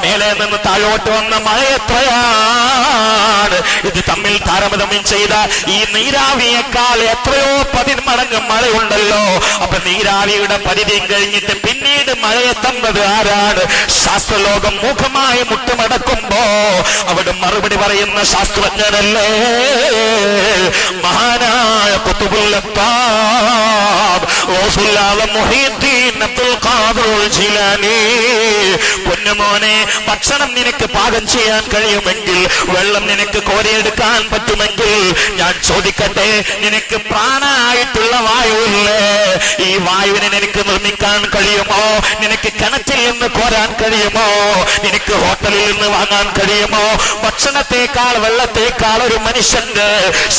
മേലെ നിന്ന് താഴോട്ട് വന്ന മഴ എത്രയാണ്? ഇത് തമ്മിൽ താരതമ്യം ചെയ്ത ഈ നീരാവിയേക്കാൾ എത്രയോ 10 മടങ്ങ് മഴയുണ്ടല്ലോ. അപ്പൊ നീരാവിയുടെ പരിധിയും കഴിഞ്ഞിട്ട് പിന്നീട് മഴയെ തന്നത് ആരാണ്? ശാസ്ത്രലോകം മുഖമായി മുട്ടുമടക്കുമ്പോ അവിടെ മറുപടി പറയുന്ന ശാസ്ത്രജ്ഞനല്ലേ മഹാനായ ഖുതുബുൽ അത്താബ് ഗൗസുൽ ആലം മുഹീദ്ദീൻ അബ്ദുൽ ഖാദിർ ജിലാനി. പൊന്നുമോനെ, ഭക്ഷണം നിനക്ക് പാകം ചെയ്യാൻ കഴിയുമെങ്കിൽ, വെള്ളം നിനക്ക് കോരിയെടുക്കാൻ പറ്റുമെങ്കിൽ, ഞാൻ ചോദിക്കട്ടെ, നിനക്ക് പ്രാണനായിട്ടുള്ള വായുവില്ലേ? ഈ വായുവിനെ നിനക്ക് നിർമ്മിക്കാൻ കഴിയുമോ? നിനക്ക് കിണറ്റിൽ നിന്ന് കോരാൻ കഴിയുമോ? നിനക്ക് ഹോട്ടലിൽ നിന്ന് വാങ്ങാൻ കഴിയുമോ? ഭക്ഷണത്തെക്കാൾ വെള്ളത്തെക്കാൾ ഒരു മനുഷ്യന്റെ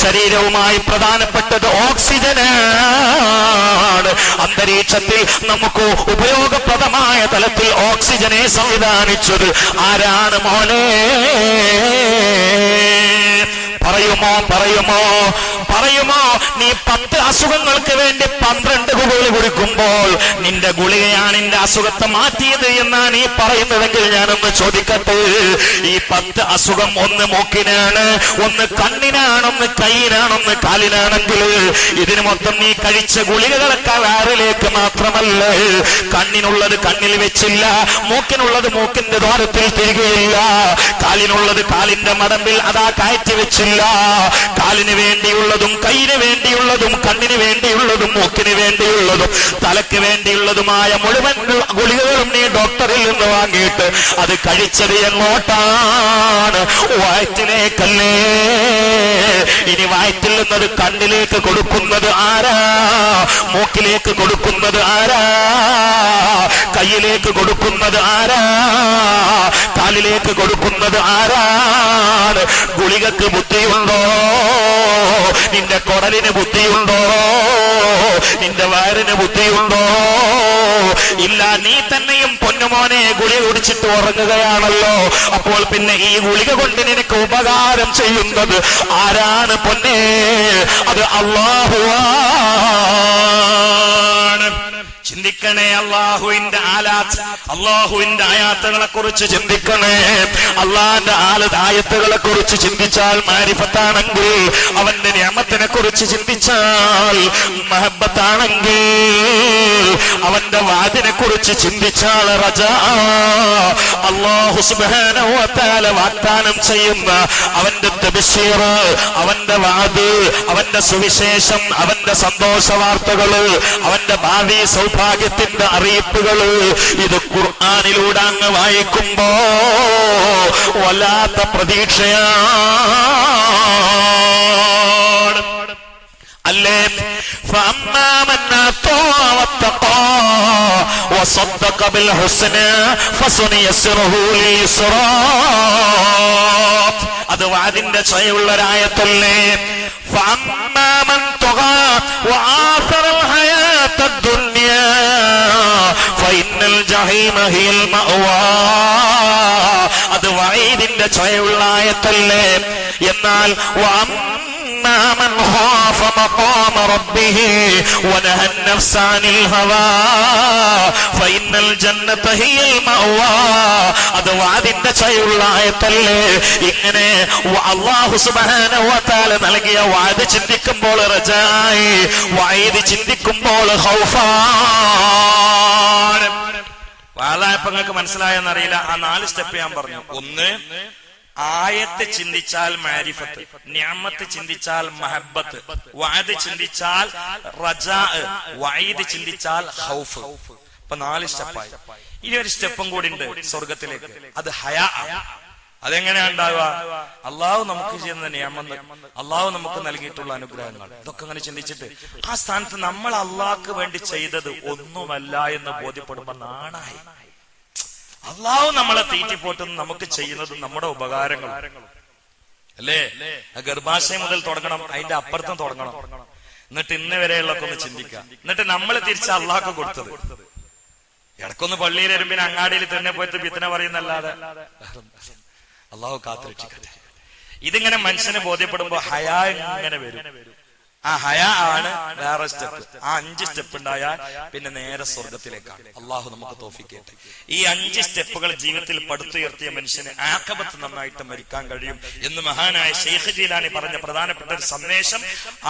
ശരീരവുമായി പ്രധാനപ്പെട്ടത് ഓക്സിജനാണ്. അന്തരീക്ഷത്തിൽ നമുക്ക് ഉപയോഗപ്രദമായ തലത്തിൽ ഓക്സിജനെ സംവിധാനിച്ചത് ആരാണ് മോനെ? പറയുമോ നീ 10 അസുഖങ്ങൾക്ക് വേണ്ടി 12 ഗുളിക കുടിക്കുമ്പോൾ നിന്റെ ഗുളികയാണ് നിന്റെ അസുഖത്തെ മാറ്റിയത് എന്നാണ് നീ പറയുന്നതെങ്കിൽ ഞാനൊന്ന് ചോദിക്കട്ടെ, ഈ 10 അസുഖം ഒന്ന് മൂക്കിനാണ്, ഒന്ന് കണ്ണിനാണ്, ഒന്ന് കൈയിനാണ്, ഒന്ന് കാലിനാണെങ്കിൽ ഇതിന് മൊത്തം നീ കഴിച്ച ഗുളികകളൊക്കെ വയറിലേക്ക് മാത്രമല്ല. കണ്ണിനുള്ളത് കണ്ണിൽ വെച്ചില്ല, മൂക്കിനുള്ളത് മൂക്കിന്റെ ദ്വാരത്തിൽ തിരികെയില്ല, കാലിനുള്ളത് കാലിന്റെ മടമ്പിൽ അതാ കയറ്റി വെച്ചില്ല. കാലിന് വേണ്ടിയുള്ളതും കൈയിന് വേണ്ടിയുള്ളതും കണ്ണിന് വേണ്ടിയുള്ളതും മൂക്കിന് വേണ്ടിയുള്ളതും തലക്ക് വേണ്ടിയുള്ളതുമായ മുഴുവൻ ഗുളികകളും നീ ഡോക്ടറിൽ നിന്ന് വാങ്ങിയിട്ട് അത് കഴിച്ചത് എങ്ങോട്ടാണ്? വയറ്റിലേക്കല്ലേ. ഇനി വയറ്റിൽ നിന്നത് കണ്ണിലേക്ക് കൊടുക്കുന്നത് ആരാ? മൂക്കിലേക്ക് കൊടുക്കുന്നത് ആരാ? കയ്യിലേക്ക് കൊടുക്കുന്നത് ആരാ? കാലിൽ കാതിലേക്ക് കൊടുക്കുന്നത് ആരാണ്? ഗുളികക്ക് ബുദ്ധിയുണ്ടോ? നിന്റെ കുടലിന് ബുദ്ധിയുണ്ടോ? നിന്റെ വയറിന് ബുദ്ധിയുണ്ടോ? ഇല്ല. നീ തന്നെയും പൊന്നുമോനെ ഗുളിക കുടിച്ചിട്ട് ഉറങ്ങുകയാണല്ലോ. അപ്പോൾ പിന്നെ ഈ ഗുളിക കൊണ്ട് നിനക്ക് ഉപകാരം ചെയ്യുന്നത് ആരാണ് പൊന്നേ? അത് അല്ലാഹുവാണ്. ചിന്തിക്കണേ അള്ളാഹുവിന്റെ അള്ളാഹുവിന്റെ ആയാത്തുകളെ കുറിച്ച് ചിന്തിക്കണേ. അള്ളാന്റെ ആയത്തുകളെ കുറിച്ച് ചിന്തിച്ചാൽ മാരിഫത്താണെങ്കിൽ, അവന്റെ നിഅമത്തിനെ കുറിച്ച് ചിന്തിച്ചാൽ മഹബത്താണെങ്കിൽ, അവന്റെ വാദിനെ കുറിച്ച് ചിന്തിച്ചാൽ റജാ. അല്ലാഹു സുബ്ഹാനഹു വ തആല വാഗ്ദാനം ചെയ്യുന്ന അവന്റെ തബ്ശീർ, അവന്റെ വാദ്, അവന്റെ സുവിശേഷം, അവന്റെ സന്തോഷ വാർത്തകള്, അവന്റെ ഭാവി സൗഭാഗ്യത്തിന്റെ അറിയിപ്പുകള്, ഇത് ഖുർആനിലൂടെ അങ്ങ് വായിക്കുമ്പോ വല്ലാത്ത പ്രതീക്ഷയാണ്. അല്ലേ? فأما من أعطى واتقى وصدق بالحسنى فسنيسره لليسرى. അത് വാദിന്റെ ചൊയുള്ള ഒരായത്തല്ലേ. فأما من طغى وآثر الحياة الدنيا فإن الجحيم هي المأوى. അത് വാദിന്റെ ചൊയുള്ള ആയത്തല്ലേ. എന്നാൽ من خاف مقام ربه ونهى النفس عن الهوى فإن الجنة هي المأوى. അത് വാദിന്റെ ചൊയുള്ള ആയത്തല്ലേ. ഇങ്ങനെ അല്ലാഹു സുബ്ഹാനഹു വ തആല നൽകിയ വാദ് ചിന്തിക്കുമ്പോൾ റജായി, വഈദ് ചിന്തിക്കുമ്പോൾ ഖൗഫാണ്. വാദായപ്പോ നിങ്ങൾക്ക് മനസ്സിലായെന്നറിയില്ല. ആ 4 സ്റ്റെപ്പ് ഞാൻ പറഞ്ഞു. ഒന്ന്, ആയത്ത് ചിന്തിച്ചാൽ മാരിഫത്ത്, നിഅമത്ത് ചിന്തിച്ചാൽ മഹബത്ത്, വഅദ് ചിന്തിച്ചാൽ റജാ, വഈദ് ചിന്തിച്ചാൽ ഖൗഫ്. ഇപ്പൊ 4 സ്റ്റെപ്പായി. ഇനി ഒരു സ്റ്റെപ്പും കൂടി ഉണ്ട് സ്വർഗത്തിലേക്ക്. അത് ഹയാ. അതെങ്ങനെയാ ഉണ്ടാവുക? അള്ളാഹു നമുക്ക് ചെയ്യുന്ന നിയമങ്ങൾ, അള്ളാഹു നമുക്ക് നൽകിയിട്ടുള്ള അനുഗ്രഹങ്ങൾ, ഇതൊക്കെ അങ്ങനെ ചിന്തിച്ചിട്ട് ആ സ്ഥാനത്ത് നമ്മൾ അള്ളാഹ്ക്ക് വേണ്ടി ചെയ്തത് ഒന്നുമല്ല എന്ന് ബോധ്യപ്പെടുമ്പോ നാണായി. അള്ളാഹു നമ്മളെ തീറ്റിപ്പോട്ടും നമുക്ക് ചെയ്യുന്നതും നമ്മുടെ ഉപകാരങ്ങൾ അല്ലേ? ഗർഭാശയം മുതൽ തുടങ്ങണം, അതിന്റെ അപ്പുറത്തും തുടങ്ങണം. എന്നിട്ട് ഇന്ന് വരെയുള്ളൊക്കെ ഒന്ന് ചിന്തിക്കാം. എന്നിട്ട് നമ്മൾ തിരിച്ച് അള്ളാഹ്ക്ക് കൊടുത്തത്. ഇടക്കൊന്ന് പള്ളിയിൽ വരുമ്പോ അങ്ങാടിയിൽ തന്നെ പോയിട്ട് പിത്തന പറയുന്നല്ലാതെ അള്ളാഹു കാത്തുരക്ഷിക്കട്ടെ. ഇതിങ്ങനെ മനുഷ്യന് ബോധ്യപ്പെടുമ്പോ ഹയാ ഇങ്ങനെ വരും. ആ ഹയാ ആണ് വേറെ സ്റ്റെപ്പ്. ആ 5 സ്റ്റെപ്പ് ഉണ്ടായാൽ പിന്നെ നേരെ സ്വർഗത്തിലേക്കാണ്. അള്ളാഹു നമുക്ക് തൗഫീഖ് ചെയ്യട്ടെ. ഈ 5 സ്റ്റെപ്പുകൾ ജീവിതത്തിൽ പടുത്തുയർത്തിയ മനുഷ്യന് ആഖിബത്ത് നന്നായിട്ട് മരിക്കാൻ കഴിയും എന്ന് മഹാനായ ശൈഖ് ജീലാനി പറഞ്ഞ പ്രധാനപ്പെട്ട ഒരു സന്ദേശം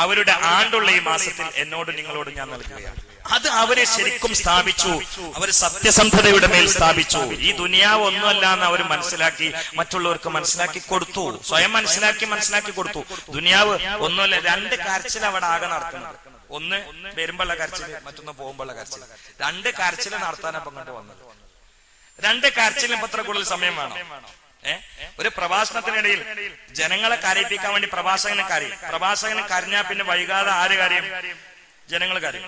അവരുടെ ആണ്ടുള്ള ഈ മാസത്തിൽ എന്നോട് നിങ്ങളോട് ഞാൻ നൽകുകയാണ്. അത് അവരെ ശരിക്കും സ്ഥാപിച്ചു. അവർ സത്യസന്ധതയുടെ മേൽ സ്ഥാപിച്ചു. ഈ ദുനിയാവ് ഒന്നുമല്ല എന്ന് അവർ മനസ്സിലാക്കി മറ്റുള്ളവർക്ക് മനസ്സിലാക്കി കൊടുത്തു. സ്വയം മനസ്സിലാക്കി കൊടുത്തു. ദുനിയാവ് ഒന്നുമല്ല. 2 കരച്ചിൽ അവിടെ ആകെ നടക്കുന്നത്. ഒന്ന് വരുമ്പോഴുള്ള കരച്ചില്, മറ്റൊന്ന് പോകുമ്പോഴുള്ള കരച്ചില്. 2 കരച്ചില് നടത്താനപ്പം കണ്ടു വന്നത്. 2 കരച്ചിലും എത്ര കൂടുതൽ സമയം വേണം? ഒരു പ്രഭാഷണത്തിനിടയിൽ ജനങ്ങളെ കരയിപ്പിക്കാൻ വേണ്ടി പ്രഭാഷകനെ കരഞ്ഞാൽ പിന്നെ വൈകാതെ ആര് കാര്യം? ജനങ്ങൾ കാര്യം.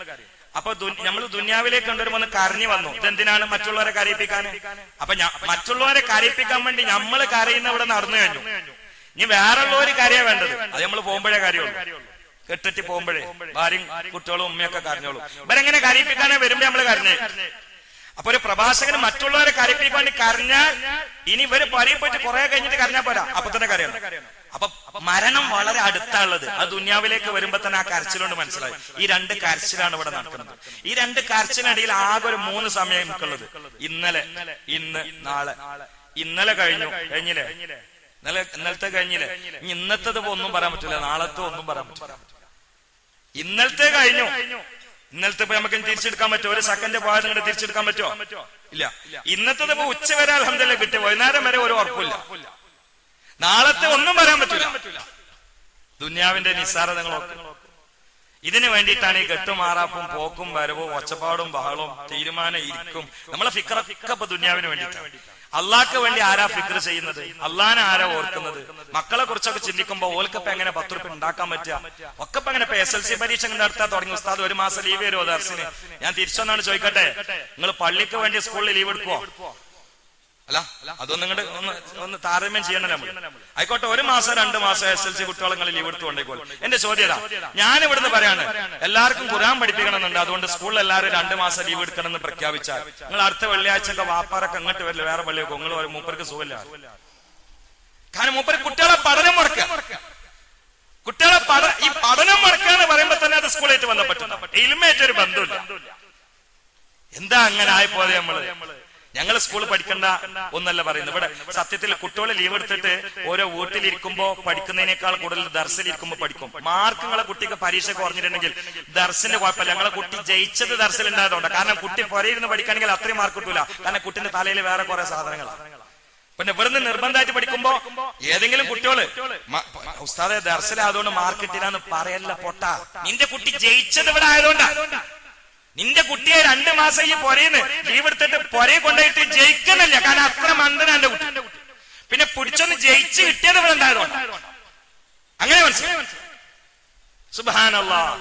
അപ്പൊ നമ്മൾ ദുനിയാവിലേക്ക് കൊണ്ടുവരുമ്പോ ഒന്ന് കരഞ്ഞു വന്നു. ഇതെന്തിനാണ്? മറ്റുള്ളവരെ കരയിപ്പിക്കാൻ. അപ്പൊ മറ്റുള്ളവരെ കരയിപ്പിക്കാൻ വേണ്ടി നമ്മൾ കരയുന്ന ഇവിടെ നടന്നു കഴിഞ്ഞു. ഇനി വേറെയുള്ളവര് കരയാ വേണ്ടത്. അത് നമ്മൾ പോകുമ്പോഴേ കാര്യമുള്ളൂ. കെട്ടിട്ട് പോകുമ്പോഴേ ഭാര്യയും കുട്ടികളും ഉമ്മയൊക്കെ കരഞ്ഞോളൂ. ഇവരെങ്ങനെ കരയിപ്പിക്കാനേ വരുമ്പോ നമ്മള് കരഞ്ഞേ. അപ്പൊ ഒരു പ്രഭാഷകന് മറ്റുള്ളവരെ കരയിപ്പിക്കാൻ വേണ്ടി കരഞ്ഞാൽ ഇനി ഇവര് പരയിൽ പോയിട്ട് കുറെ കഴിഞ്ഞിട്ട് കരഞ്ഞാൽ പോരാ, അപ്പൊ തന്നെ കരയണം. അപ്പൊ മരണം വളരെ അടുത്താണുള്ളത്. അത് ദുനിയാവിലേക്ക് വരുമ്പോ തന്നെ ആ കരച്ചിലുകൊണ്ട് മനസ്സിലായി. ഈ 2 കരച്ചിലാണ് ഇവിടെ നടക്കുന്നത്. ഈ 2 കരച്ചിലിനിടയിൽ ആകെ ഒരു 3 സമയം നമുക്കുള്ളത്. ഇന്നലെ, ഇന്ന്, നാളെ. ഇന്നലെ കഴിഞ്ഞില്ലേ? ഇന്നലത്തെ കഴിഞ്ഞില്ലേ? ഇനി ഇന്നത്തെ ഒന്നും പറയാൻ പറ്റില്ല, നാളത്തെ ഒന്നും പറയാൻ പറ്റില്ല. ഇന്നലത്തെ കഴിഞ്ഞു. ഇന്നലത്തെ നമുക്ക് തിരിച്ചെടുക്കാൻ പറ്റുമോ? ഒരു സെക്കൻഡ് പോയാൽ നിങ്ങളുടെ തിരിച്ചെടുക്കാൻ പറ്റുമോ? ഇല്ല. ഇന്നത്തെ ഉച്ച വരെ അൽഹംദുലില്ലാഹ് കിട്ടി, വൈകുന്നേരം വരെ ഒരു ഉറപ്പില്ല. നാളത്തെ ഒന്നും പറയാൻ പറ്റില്ല. ദുനിയാവിന്റെ നിസ്സാരതകളൊക്കെ. ഇതിനു വേണ്ടിയിട്ടാണ് ഈ കെട്ടുമാറാപ്പും പോക്കും വരവും ഒച്ചപ്പാടും ബഹളവും തീരുമാനം ഇരിക്കും. നമ്മളെ ഫിക്റൊക്കെ ഇപ്പൊ ദുനിയാവിന് വേണ്ടിയിട്ടാണ്. അള്ളാഹ്ക്ക് വേണ്ടി ആരാ ഫിക്ർ ചെയ്യുന്നത്? അള്ളാഹിനെ ആരാ ഓർക്കുന്നത്? മക്കളെ കുറിച്ചൊക്കെ ചിന്തിക്കുമ്പോ ഓൽക്കപ്പ എങ്ങനെ 10 റുപ്യ ഉണ്ടാക്കാൻ പറ്റുക? ഒക്കെ ഇപ്പൊ എങ്ങനെ SLC പരീക്ഷ നടത്താൻ തുടങ്ങി. ഉസ്താദ് 1 മാസം ലീവ് വരുമോ ദർസിന്? ഞാൻ തിരിച്ചൊന്നാണ് ചോദിക്കട്ടെ, നിങ്ങൾ പള്ളിക്ക് വേണ്ടി സ്കൂളിൽ ലീവ് എടുക്കുവോ? അല്ല അതൊന്നും ഇങ്ങോട്ട് ഒന്ന് താരതമ്യം ചെയ്യണം നമ്മൾ. ആയിക്കോട്ടെ, 1 മാസം 2 മാസം SLC കുട്ടികളെ ലീവ് എടുത്ത് കൊണ്ടേക്കോളൂ. എന്റെ ചോദ്യം ഞാൻ ഇവിടുന്ന് പറയാണ്, എല്ലാവർക്കും ഖുർആൻ പഠിപ്പിക്കണമെന്നുണ്ട്, അതുകൊണ്ട് സ്കൂളിൽ എല്ലാവരും 2 മാസം ലീവ് എടുക്കണമെന്ന് പ്രഖ്യാപിച്ചാൽ നിങ്ങൾ അടുത്ത വെള്ളിയാഴ്ച ഒക്കെ വാപ്പാരൊക്കെ ഇങ്ങോട്ട് വരില്ല, വേറെ പള്ളിയൊക്കെ നിങ്ങൾ മൂപ്പർക്ക് സുഖമില്ല. കാരണം മൂപ്പര് കുട്ടികളെ പഠനം മുടക്കുക. കുട്ടികളെ ഈ പഠനം മുടക്കുക എന്ന് പറയുമ്പോ തന്നെ അത് സ്കൂളായിട്ട് ബന്ധപ്പെട്ടില്ല, ഇൽമയായിട്ടൊരു ബന്ധമില്ല. എന്താ അങ്ങനെ ആയിപ്പോയത്? ഞങ്ങൾ സ്കൂളിൽ പഠിക്കേണ്ട ഒന്നല്ല പറയുന്നത്. ഇവിടെ സത്യത്തിൽ കുട്ടികളെ ലീവ് എടുത്തിട്ട് ഓരോ വീട്ടിലിരിക്കുമ്പോ പഠിക്കുന്നതിനേക്കാൾ കൂടുതൽ ദർസിലിരിക്കുമ്പോ പഠിക്കും. മാർക്കുകളെ കുട്ടിക്ക് പരീക്ഷ കുറഞ്ഞിട്ടുണ്ടെങ്കിൽ ദർസിന്റെ കുഴപ്പമില്ല. ഞങ്ങളെ കുട്ടി ജയിച്ചത് ദർസിലുണ്ടായതുകൊണ്ട്. കാരണം കുട്ടി പുറയിരുന്ന് പഠിക്കുകയാണെങ്കിൽ അത്രയും മാർക്ക് കിട്ടൂല, കാരണം കുട്ടിന്റെ തലയിൽ വേറെ കുറെ സാധനങ്ങളാണ്. പിന്നെ ഇവിടുന്ന് നിർബന്ധമായിട്ട് പഠിക്കുമ്പോ ഏതെങ്കിലും കുട്ടികള് ഉസ്താദെ ദർസിലായതുകൊണ്ട് മാർക്ക് കിട്ടില്ലാന്ന് പറയല്ല പൊട്ട. നിന്റെ കുട്ടി ജയിച്ചത് ഇവിടെ ആയതുകൊണ്ടാണ്. നിന്റെ കുട്ടിയെ 2 മാസം ഈ പൊരയിന്ന് ലീവ് എടുത്തിട്ട് പൊരയെ കൊണ്ടുപോയിട്ട് ജയിക്കുന്നില്ല, കാരണം അത്ര മണ്ടനാ എന്റെ കുട്ടി. പിന്നെ പിടിച്ചൊന്ന് ജയിച്ച് കിട്ടിയത് ഇവിടെ ഉണ്ടായതുകൊണ്ട്. അങ്ങനെ മനസ്സിലായി. സുബ്ഹാനല്ലാഹ്.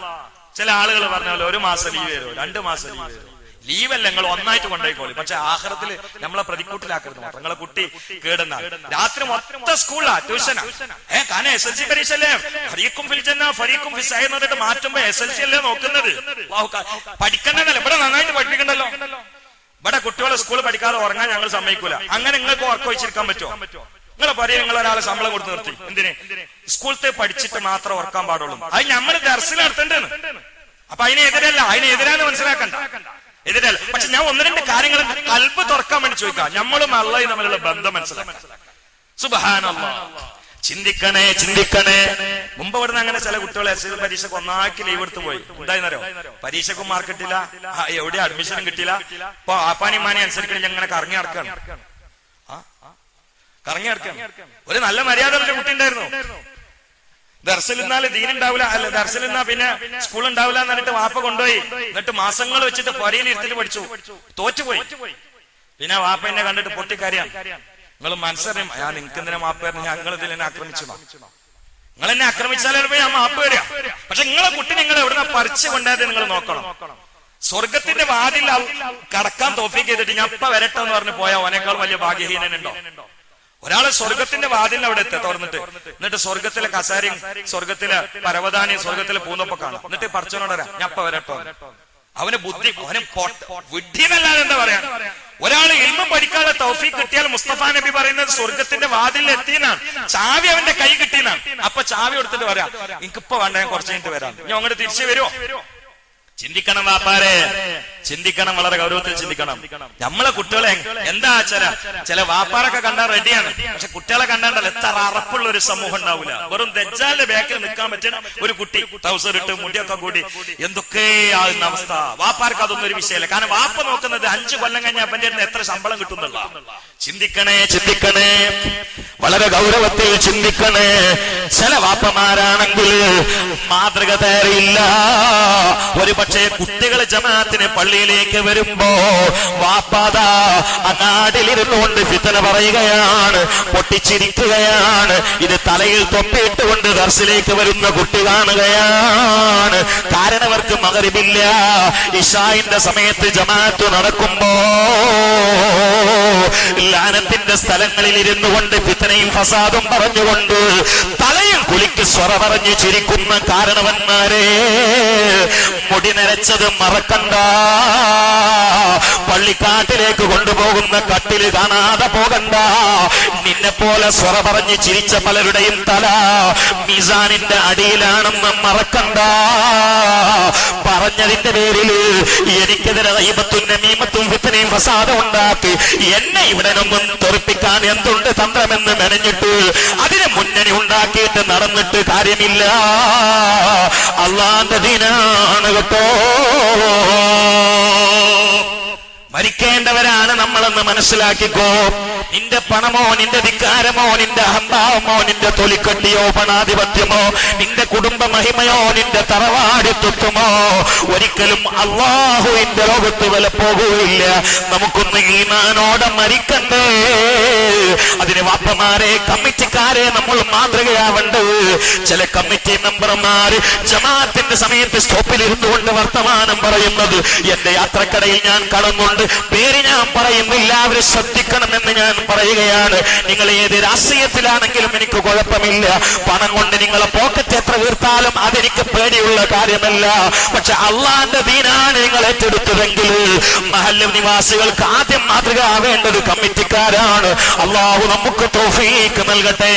ചില ആളുകൾ പറഞ്ഞാൽ 1 മാസം ലീവ് തരുമോ, 2 മാസം ലീവ് തരുമോ? ലീവല്ല, നിങ്ങൾ ഒന്നായിട്ട് കൊണ്ടുപോയിക്കോളി. പക്ഷെ ആഖിറത്തിൽ നമ്മളെ പ്രതിക്കൂട്ടിലാക്കരുത് മാത്രം. നിങ്ങളെ കുട്ടി കേടുന്ന രാത്രി മൊത്തം സ്കൂളാ, ട്യൂഷനാ. കാരണം SLC പരീക്ഷ അല്ലേ, ഫരീഖും ഫിൽ ജന്ന ഫരീഖും ഫിസ് സഈർ എന്നിട്ട് മാറ്റുമ്പോ SLC അല്ലേ നോക്കുന്നത്. പഠിക്കണ്ടല്ലോ, ഇവിടെ നന്നായിട്ട് പഠിപ്പിക്കണ്ടല്ലോ. ഇവിടെ കുട്ടികളെ സ്കൂളിൽ പഠിക്കാതെ ഉറങ്ങാൻ ഞങ്ങൾ സമ്മതിക്കൂല. അങ്ങനെ നിങ്ങൾക്ക് ഉറക്കം വെച്ചിരിക്കാൻ പറ്റുമോ? നിങ്ങളെ പറയും നിങ്ങൾ ഒരാളെ ശമ്പളം കൊടുത്ത് നിർത്തി. എന്തിന്? സ്കൂളത്തെ പഠിച്ചിട്ട് മാത്രം ഉറക്കാൻ പാടുള്ളൂ. അത് നമ്മൾ ദർസിൽ നടത്തേണ്ടത്. അപ്പൊ അതിനെതിരല്ല, അതിനെതിരാന്ന് മനസ്സിലാക്കണ്ട, എതിരല്ല. പക്ഷെ ഞാൻ 1-2 കാര്യങ്ങൾ കൽബ് തുറക്കാൻ വേണ്ടി ചോദിക്കാം. നമ്മളും അള്ളാഹും തമ്മിലുള്ള ബന്ധം മനസ്സിലാക്കാം. സുബ്ഹാനല്ലാഹ്. ചിന്തിക്കണേ. മുമ്പ് ഇവിടുന്ന് അങ്ങനെ ചില കുട്ടികൾ SLC പരീക്ഷക്ക് ഒന്നാക്കി ലീവ് എടുത്ത് പോയി. എന്തായിരുന്നോ? പരീക്ഷക്കും മാർക്ക് കിട്ടില്ല, എവിടെ അഡ്മിഷനും കിട്ടില്ല. ഇപ്പൊ ആപ്പാനിമാനെ അനുസരിക്കണെങ്കിൽ അങ്ങനെ കറങ്ങി നടക്കാണ്. ഒരു നല്ല മര്യാദ കുട്ടി ഉണ്ടായിരുന്നു. ദർസിൽ നിന്നാല് ദീനുണ്ടാവില്ല, അല്ല ദർസിൽ നിന്നാ പിന്നെ സ്കൂൾ ഉണ്ടാവില്ല എന്നിട്ട് വാപ്പ കൊണ്ടുപോയി. എന്നിട്ട് മാസങ്ങൾ വെച്ചിട്ട് പൊരയിൽ ഇരുത്തിട്ട് പഠിച്ചു, തോറ്റുപോയി. പിന്നെ വാപ്പ എന്നെ കണ്ടിട്ട് പൊട്ടിക്കാരിയാണ്. നിങ്ങൾ മനസ്സറിയും, ഞാൻ നിങ്ങൾക്ക് എന്തിനാ മാപ്പ് പറഞ്ഞു? ഞങ്ങൾ ഇതിൽ എന്നെ ആക്രമിച്ചു. നിങ്ങൾ എന്നെ ആക്രമിച്ചാലേ ഞാൻ മാപ്പ് വരിക. പക്ഷെ നിങ്ങളെ കുട്ടി നിങ്ങൾ എവിടുന്ന പറിച്ചു കൊണ്ടായത് നിങ്ങൾ നോക്കണം. സ്വർഗത്തിന്റെ വാതിൽ കടക്കാൻ തോഫീക്ക് ചെയ്തിട്ട് ഞാൻ ഇപ്പൊ വരട്ടെ എന്ന് പറഞ്ഞ് പോയാൽ ഓനേക്കാൾ വലിയ ഭാഗ്യഹീനനുണ്ടോ? ഒരാള് സ്വർഗത്തിന്റെ വാതിലിന് അവിടെ തുറന്നിട്ട് എന്നിട്ട് സ്വർഗത്തിലെ കസാരയും സ്വർഗത്തിലെ പരവതാനിയും സ്വർഗത്തിലെ പൂന്തൊക്കെ കാണും. എന്നിട്ട് പറിച്ചോനോടരാ ഞാൻ ഇപ്പൊ വരട്ടോ. അവന് ബുദ്ധി, അവന് വിഡ്ഢിന്നല്ലാതെ എന്താ പറയാ? ഒരാൾ ഇൽമ പഠിക്കാതെ തൗഫീഖ് കിട്ടിയാൽ മുസ്തഫ നബി പറയുന്നത് സ്വർഗത്തിന്റെ വാതിലിൽ എത്തിയെന്നാണ്. ചാവി അവന്റെ കൈ കിട്ടിയെന്നാണ്. അപ്പൊ ചാവി എടുത്തിട്ട് പറയാം, എനിക്കിപ്പോ വേണ്ട, ഞാൻ കുറച്ച് കഴിഞ്ഞിട്ട് വരാം. ഞാൻ അങ്ങോട്ട് തിരിച്ചു വരുമോ? ചിന്തിക്കണം വാപ്പാരെ, ചിന്തിക്കണം, വളരെ ഗൗരവത്തിൽ ചിന്തിക്കണം. നമ്മളെ കുട്ടികളെ എന്താ ചില വാപ്പാരൊക്കെ കണ്ടാൽ റെഡിയാണ്, പക്ഷെ കുട്ടികളെ കണ്ടാണ്ടല്ലോ എത്ര അറപ്പുള്ള ഒരു സമൂഹം ഉണ്ടാവില്ല. വെറും ദജ്ജാലിന്റെ ബാക്കിൽ നിൽക്കാൻ പറ്റുന്ന ഒരു കുട്ടി ട്രൗസർ ഇട്ട് മുടിയൊക്കെ കൂടി എന്തൊക്കെയാകുന്ന അവസ്ഥ. വാപ്പാർക്ക് അതൊന്നും ഒരു വിഷയമല്ല. കാരണം വാപ്പ നോക്കുന്നത് 5 കൊല്ലം കഴിഞ്ഞ അപ്പന്റെ എത്ര ശമ്പളം കിട്ടുന്നുള്ള. ചിന്തിക്കണേ, വളരെ ഗൗരവത്തിൽ ചിന്തിക്കണേ. ചില വാപ്പമാരാണെങ്കിൽ മാതൃക തയ്യാറില്ല. ഒരു പക്ഷേ കുട്ടികൾ ജമാഅത്തിന് പള്ളിയിലേക്ക് വരുമ്പോ വാപ്പാതാ അങ്ങാടിലിരുന്നുകൊണ്ട് ഫിത്ന പറയുകയാണ്, പൊട്ടിച്ചിരിക്കുകയാണ്. ഇത് തലയിൽ തൊപ്പിയിട്ടുകൊണ്ട് ദർസിലേക്ക് വരുന്ന കുട്ടി കാണുകയാണ്. കാരണം അവർക്ക് മഗ്‌രിബില്ല. ഇശാഇന്റെ സമയത്ത് ജമാഅത്ത് നടക്കുമ്പോ ലാനത്തിന്റെ സ്ഥലങ്ങളിൽ ഇരുന്നു കൊണ്ട് ഫിത്നയും ഫസാദും പറഞ്ഞുകൊണ്ട് തലയിൽ കുലിക്ക് സ്വറ പറഞ്ഞ് ചിരിക്കുന്ന കാരണവന്മാരെ, മുടി നരച്ചത് മറക്കണ്ട. പള്ളിക്കാട്ടിലേക്ക് കൊണ്ടുപോകുന്ന കട്ടില് കാണാതെ പോകണ്ട. നിന്നെ പോലെ സ്വറ പറഞ്ഞ് ചിരിച്ച പലരുടെയും തല മീസാനിന്റെ അടിയിലാണെന്ന് മറക്കണ്ട. പറഞ്ഞതിന്റെ പേരിൽ എനിക്കെതിരെ ഗീബത്തും നമീമത്തും ഫിത്നയും ഫസാദും ഉണ്ടാക്കി എന്നെ ഇവിടെ നിന്നും തെറിപ്പിക്കാൻ എന്തുണ്ട് തന്ത്രമെന്ന് മെനഞ്ഞിട്ട് അതിന് മുന്നണി ഉണ്ടാക്കിയിട്ട് നടന്നിട്ട് കാര്യമില്ല. അള്ളാന്റെ ദീനാണ് കേട്ടോ. മരിക്കേണ്ടവരാണ് നമ്മളെന്ന് മനസ്സിലാക്കിക്കോ. നിന്റെ പണമോ, നിന്റെ ധിക്കാരമോ, നിന്റെ അഹംഭാവമോ, നിന്റെ തൊലിക്കട്ടിയോ, പണാധിപത്യമോ, നിന്റെ കുടുംബ മഹിമയോ, നിന്റെ തറവാടിത്വമോ ഒരിക്കലും അല്ലാഹുവിന്റെ ലോകത്ത് വില പോകുകയില്ല. നമുക്കൊന്ന് ഈമാനോടെ മരിക്കണ്ടേ. അതിന് വാപ്പമാരെ, കമ്മിറ്റിക്കാരെ നമ്മൾ മാതൃകയാവേണ്ടത്. ചില കമ്മിറ്റി മെമ്പർമാര് ജമാഅത്തിന്റെ സമയത്ത് സ്റ്റോപ്പിൽ ഇരുന്നുകൊണ്ട് വർത്തമാനം പറയുന്നത് എന്റെ യാത്രക്കടയിൽ ഞാൻ കടന്നുണ്ട്. പേര് ഞാൻ പറയുന്നില്ല, അവര് ശ്രദ്ധിക്കണമെന്ന് ഞാൻ പറയുകയാണ്. നിങ്ങൾ ഏത് രാഷ്ട്രീയത്തിലാണെങ്കിലും എനിക്ക് കുഴപ്പമില്ല. പണം കൊണ്ട് നിങ്ങളെ പോക്കറ്റ് എത്ര വീർത്താലും അതെനിക്ക് പേടിയുള്ള കാര്യമല്ല. പക്ഷെ അള്ളാന്റെ ദീനാണ് നിങ്ങൾ ഏറ്റെടുത്തതെങ്കിൽ മഹല്ല് നിവാസികൾക്ക് ആദ്യം മാതൃക ആവേണ്ടത് കമ്മിറ്റിക്കാരാണ്. അള്ളാഹു നമുക്ക് തൗഫീഖ് നൽകട്ടെ.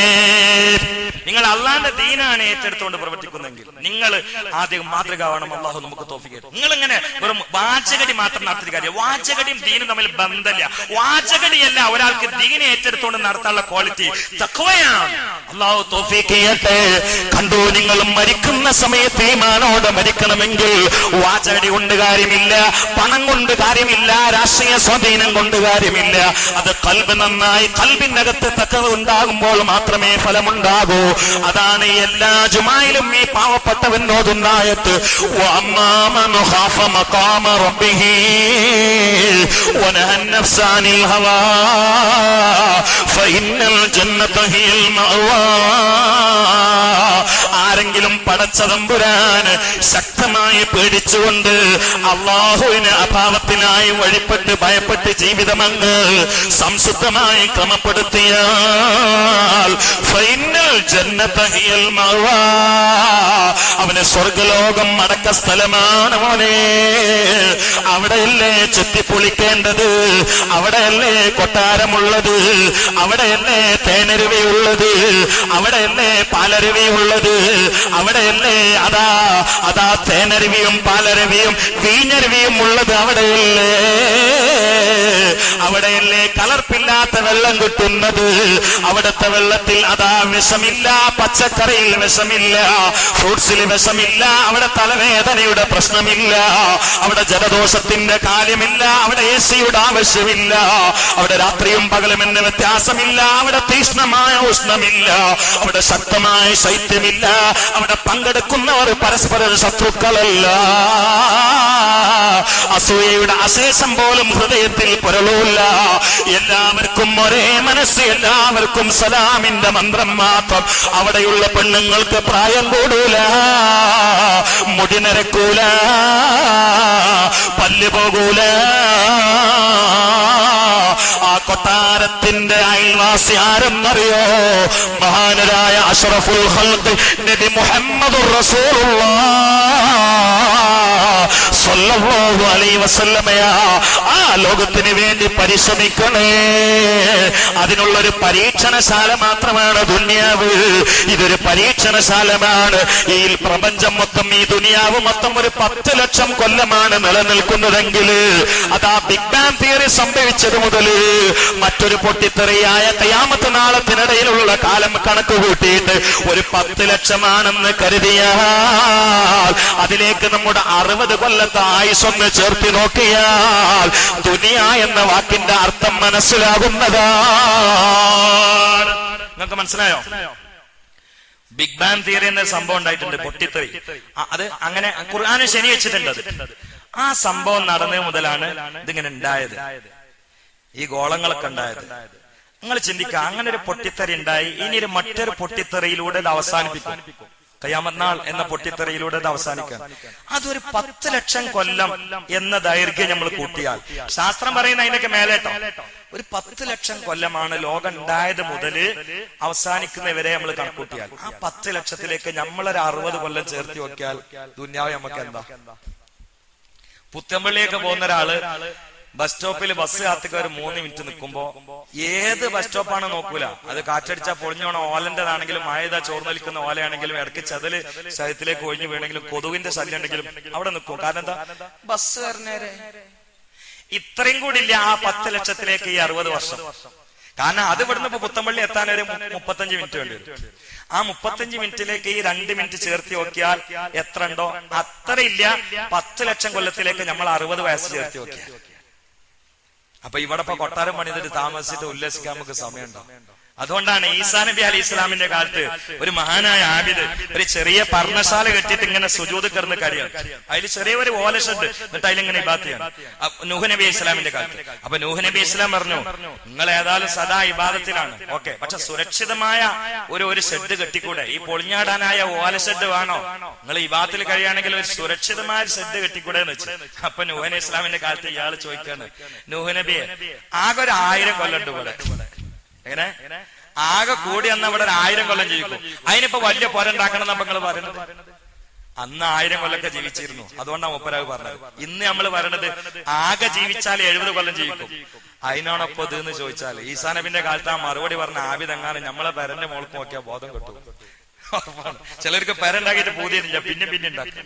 നിങ്ങൾ അള്ളാന്റെ ദീനാണ് ഏറ്റെടുത്തുകൊണ്ട് പ്രവർത്തിക്കുന്നെങ്കിൽ നിങ്ങൾ ആദ്യം മാതൃകാവണം. അള്ളാഹു നമുക്ക് തൗഫീഖ്. നിങ്ങൾ ഇങ്ങനെ വെറും വാചകടി മാത്രം നടത്തിയ കാര്യം. വാചകടിയും ദീനും തമ്മിൽ ബന്ധമില്ല. വാചകടിയല്ല ഒരാൾക്ക് ദീനെ ഏറ്റെടുത്തുകൊണ്ട് നടത്താനുള്ള ക്വാളിറ്റി, തഖ്വയാണ്. അള്ളാഹു തൗഫീഖ് ചെയ്യട്ടെ. കണ്ടു, നിങ്ങൾ മരിക്കുന്ന സമയത്ത് ഈമാനോടെ മരിക്കണമെങ്കിൽ വാചകടി കൊണ്ട് കാര്യമില്ല, പണം കൊണ്ട് കാര്യമില്ല, രാഷ്ട്രീയ സ്വാധീനം കൊണ്ട് കാര്യമില്ല. അത് ഖൽബ് നന്നായി ഖൽബിന്റെ അകത്ത് തഖ്വ ഉണ്ടാകുമ്പോൾ മാത്രമേ ഫലമുണ്ടാകൂ. അതാണ് എല്ലാ ജുമായിലും ഈ പാവപ്പെട്ടവൻ ഓതുന്ന ആയത്ത്. വഅമ്മാ മൻ ഖാഫ മഖാമ റബ്ബിഹി വനഹ അൻ-നഫ്സ അനിൽ ഹവാ ഫഇന്നൽ ജന്നത ഹിയൽ മഅവാ. ആരെങ്കിലും പടച്ച തമ്പുരാന് ശക്തമായി പേടിച്ചുകൊണ്ട് അള്ളാഹുവിന് അഭാവത്തിനായി വഴിപ്പെട്ട് ഭയപ്പെട്ട് ജീവിതമങ്ങ് സംശുദ്ധമായി ക്രമപ്പെടുത്തിയാൽ ഫൈനൽ ജന്നത ഹിയൽ മഅവാ, അവന് സ്വർഗലോകം അടക്ക സ്ഥലമാണ് മോനെ. അവിടെയല്ലേ ചെത്തിപ്പൊളിക്കേണ്ടത്, അവിടെയല്ലേ കൊട്ടാരമുള്ളത്, അവിടെയല്ലേ തേനരുവിയുള്ളത്, അവിടെയല്ലേ പാലരുവിയുള്ളത്, അവിടെയല്ലേ അതാ തേനരുവിയും പാലരുവിയും വീഞ്ഞരുവിയും ഉള്ളത് അവിടെയല്ലേ. അവിടെയല്ലേ കലർപ്പില്ലാത്ത വെള്ളം കിട്ടുന്നത്. അവിടുത്തെ വെള്ളത്തിൽ അതാ വിഷമില്ല, പച്ചക്കറിയിൽ വിഷമില്ല, ഫ്രൂട്ട്സിൽ വിഷമില്ല, അവിടെ തലവേദനയുടെ പ്രശ്നമില്ല, അവിടെ ജലദോഷത്തിന്റെ കാര്യമില്ല, അവിടെ AC-യുടെ ആവശ്യമില്ല, അവിടെ രാത്രിയും പകലും എന്ന വ്യത്യാസമില്ല, അവിടെ തീഷ്ണമായ ഉഷ്ണമില്ല, അവിടെ ശക്തമായ ശൈത്യമില്ല, അവിടെ പങ്കെടുക്കുന്നവർ പരസ്പര ശത്രുക്കളല്ല, അസൂയയുടെ അശേഷം പോലും ഹൃദയത്തിൽ പുരളൂല്ല. എല്ലാവർക്കും ഒരേ മനസ്സ്, എല്ലാവർക്കും സലാമിന്റെ മന്ത്രം മാത്രം. അവിടെയുള്ള പെണ്ണുങ്ങൾക്ക് പ്രായം കൂടൂല, മുടി നരക്കൂല, പല്ല് പോകൂല. ആ കൊട്ടാരത്തിന്റെ അയൽവാസി ആരെന്നറിയോ? മഹാനരായ അഷ്റഫുൽ ഖൽഖ് നബി മുഹമ്മദുർ റസൂലുള്ളാഹ് സ്വല്ലല്ലാഹു അലൈഹി വസല്ലമയാ. ആ ലോകത്തിന് വേണ്ടി പരിശ്രമിക്കണേ. അതിനുള്ളൊരു പരീക്ഷണശാല മാത്രമാണ് ദുനിയാവ്. ഇതൊരു പരീക്ഷണശാലമാണ്. ഈ പ്രപഞ്ചം മൊത്തം, ഈ ദുനിയാവ് മൊത്തം ഒരു 10 ലക്ഷം കൊല്ലമാണ് നിലനിൽക്കുന്നതെങ്കിൽ അതാ ബിഗ് ബാങ് തിയറി സംഭവിച്ചത് മുതൽ മറ്റൊരു പൊട്ടിത്തെറിയായ ഖിയാമത്ത് നാളത്തിനിടയിലുള്ള കാലം കണക്ക് കൂട്ടിയിട്ട് ഒരു 10 ലക്ഷമാണെന്ന് കരുതിയാൽ അതിലേക്ക് നമ്മുടെ 60 കൊല്ലത്തെ ആയുസ്സൊന്ന് ചേർത്തി നോക്കിയാൽ ദുനിയ എന്ന വാക്കിന്റെ അർത്ഥം മനസ്സിലാകുന്നതാണ്. നിങ്ങൾക്ക് മനസ്സിലായോ? ബിഗ് ബാങ് തിയറി എന്ന സംഭവം ഉണ്ടായിട്ടുണ്ട്, പൊട്ടിത്തെറി. അത് അങ്ങനെ ഖുർആന് ശനി വെച്ചിട്ടുണ്ട്. ആ സംഭവം നടന്നത് മുതലാണ് ഇതിങ്ങനെ ഉണ്ടായത്, ഈ ഗോളങ്ങളൊക്കെ ഉണ്ടായത്. നിങ്ങൾ ചിന്തിക്കുക, അങ്ങനെ ഒരു പൊട്ടിത്തെറി ഉണ്ടായി, ഇനി ഒരു മറ്റൊരു പൊട്ടിത്തെറിയിലൂടെ ഇത് അവസാനിപ്പിക്കും. ഖിയാമത്ത് നാൾ എന്ന പൊട്ടിത്തെറിയിലൂടെ ഇത് അവസാനിക്കാം. അതൊരു 10 ലക്ഷം കൊല്ലം എന്ന ദൈർഘ്യം നമ്മൾ കൂട്ടിയാൽ, ശാസ്ത്രം പറയുന്ന അതിനൊക്കെ മേലേട്ടോ, ഒരു 10 ലക്ഷം കൊല്ലമാണ് ലോകം ഉണ്ടായത് മുതല് അവസാനിക്കുന്നവരെ നമ്മൾ കണക്കൂട്ടിയാൽ. ആ 10 ലക്ഷത്തിലേക്ക് നമ്മളൊരു 60 കൊല്ലം ചേർത്തി നോക്കിയാൽ ദുനിയാവ് നമുക്ക് എന്താ? പുത്തമ്പള്ളിയൊക്കെ പോകുന്ന ഒരാള് ബസ് സ്റ്റോപ്പിൽ ബസ് കാത്തുക ഒരു 3 മിനിറ്റ് നിൽക്കുമ്പോ ഏത് ബസ് സ്റ്റോപ്പാണ് നോക്കൂല. അത് കാറ്റടിച്ചാൽ പൊളിഞ്ഞോണ ഓലന്റേതാണെങ്കിലും മഴ ചോർന്നൊലിക്കുന്ന ഓലയാണെങ്കിലും ഇടയ്ക്ക് ചതല് ശരീരത്തിലേക്ക് ഒഴിഞ്ഞു വീണെങ്കിലും കൊതുവിന്റെ ശല്യം ഉണ്ടെങ്കിലും അവിടെ നിൽക്കും. കാരണം എന്താ? ബസ് വരണേരെ. ഇത്രയും കൂടി ഇല്ല ആ 10 ലക്ഷത്തിലേക്ക് ഈ 60 വർഷം. കാരണം അത് ഇവിടുന്ന് ഇപ്പൊ പുത്തമ്പള്ളി എത്താൻ ഒരു 35 മിനിറ്റ് വേണ്ടി വരും. ആ 35 മിനിറ്റിലേക്ക് ഈ 2 മിനിറ്റ് ചേർത്തി നോക്കിയാൽ എത്ര ഉണ്ടോ അത്ര ഇല്ല 10 ലക്ഷം കൊല്ലത്തിലേക്ക് നമ്മൾ 60 വയസ്സ് ചേർത്തി നോക്കിയാൽ. അപ്പൊ ഇവിടെ ഇപ്പൊ കൊട്ടാരം പണിതിട്ട് താമസിച്ചിട്ട് ഉല്ലസിക്കാൻ നമുക്ക് സമയമുണ്ടോ? അതുകൊണ്ടാണ് ഈസാ നബി അലൈഹി ഇസ്ലാമിന്റെ കാലത്ത് ഒരു മഹാനായ ആബിദ് ഒരു ചെറിയ പർണശാല കെട്ടിയിട്ട് ഇങ്ങനെ സുജൂദ് കിടന്ന് കരയാണ്. അതിൽ ചെറിയൊരു ഓലഷെഡ്, എന്നിട്ട് അതിലിങ്ങനെ ഇബാദത്ത് ചെയ്യണം. നൂഹ് നബി ഇസ്ലാമിന്റെ കാലത്ത്. അപ്പൊ നൂഹ് നബി ഇസ്ലാം പറഞ്ഞു, നിങ്ങൾ ഏതായാലും സദാ ഇബാദത്തിലാണ്, ഓക്കെ, പക്ഷെ സുരക്ഷിതമായ ഒരു ഷെഡ് കെട്ടിക്കൂടെ? ഈ പൊളിഞ്ഞാടാനായ ഓല ഷെഡ് വേണോ? നിങ്ങൾ ഇബാദത്തിൽ കഴിയുകയാണെങ്കിൽ ഒരു സുരക്ഷിതമായ ഷെഡ് കെട്ടിക്കൂടെ എന്ന് വെച്ചു. അപ്പൊ നൂഹ് നബി ഇസ്ലാമിന്റെ കാലത്ത് ഇയാൾ ചോദിക്കാണ്, നൂഹ് നബിയെ ആകെ ഒരു 1000 കൊല്ലണ്ട് ഇവിടെ, എങ്ങനെ ആകെ കൂടി അന്ന് അവിടെ 1000 കൊല്ലം ജീവിക്കും, അതിനിപ്പോ വലിയ പുര ഉണ്ടാക്കണം എന്നപ്പോ നിങ്ങൾ പറയുന്നത്? അന്ന് 1000 കൊല്ലൊക്കെ ജീവിച്ചിരുന്നു, അതുകൊണ്ടാണ് മുപ്പരാവ് പറഞ്ഞത്. ഇന്ന് നമ്മൾ പറയണത് ആകെ ജീവിച്ചാൽ 70 കൊല്ലം ജീവിക്കും, അതിനാണൊപ്പം ഇത് എന്ന് ചോദിച്ചാൽ ഈസാ നബിന്റെ കാലത്ത് ആ മറുപടി പറഞ്ഞ ആബിദെങ്ങാനും നമ്മളെ പെരന്റെ മോൾക്ക് നോക്കിയാൽ ബോധം കിട്ടും. ചിലർക്ക് പെരണ്ടാക്കിയിട്ട് പൂതിയില്ല, പിന്നെ ഉണ്ടാക്കി,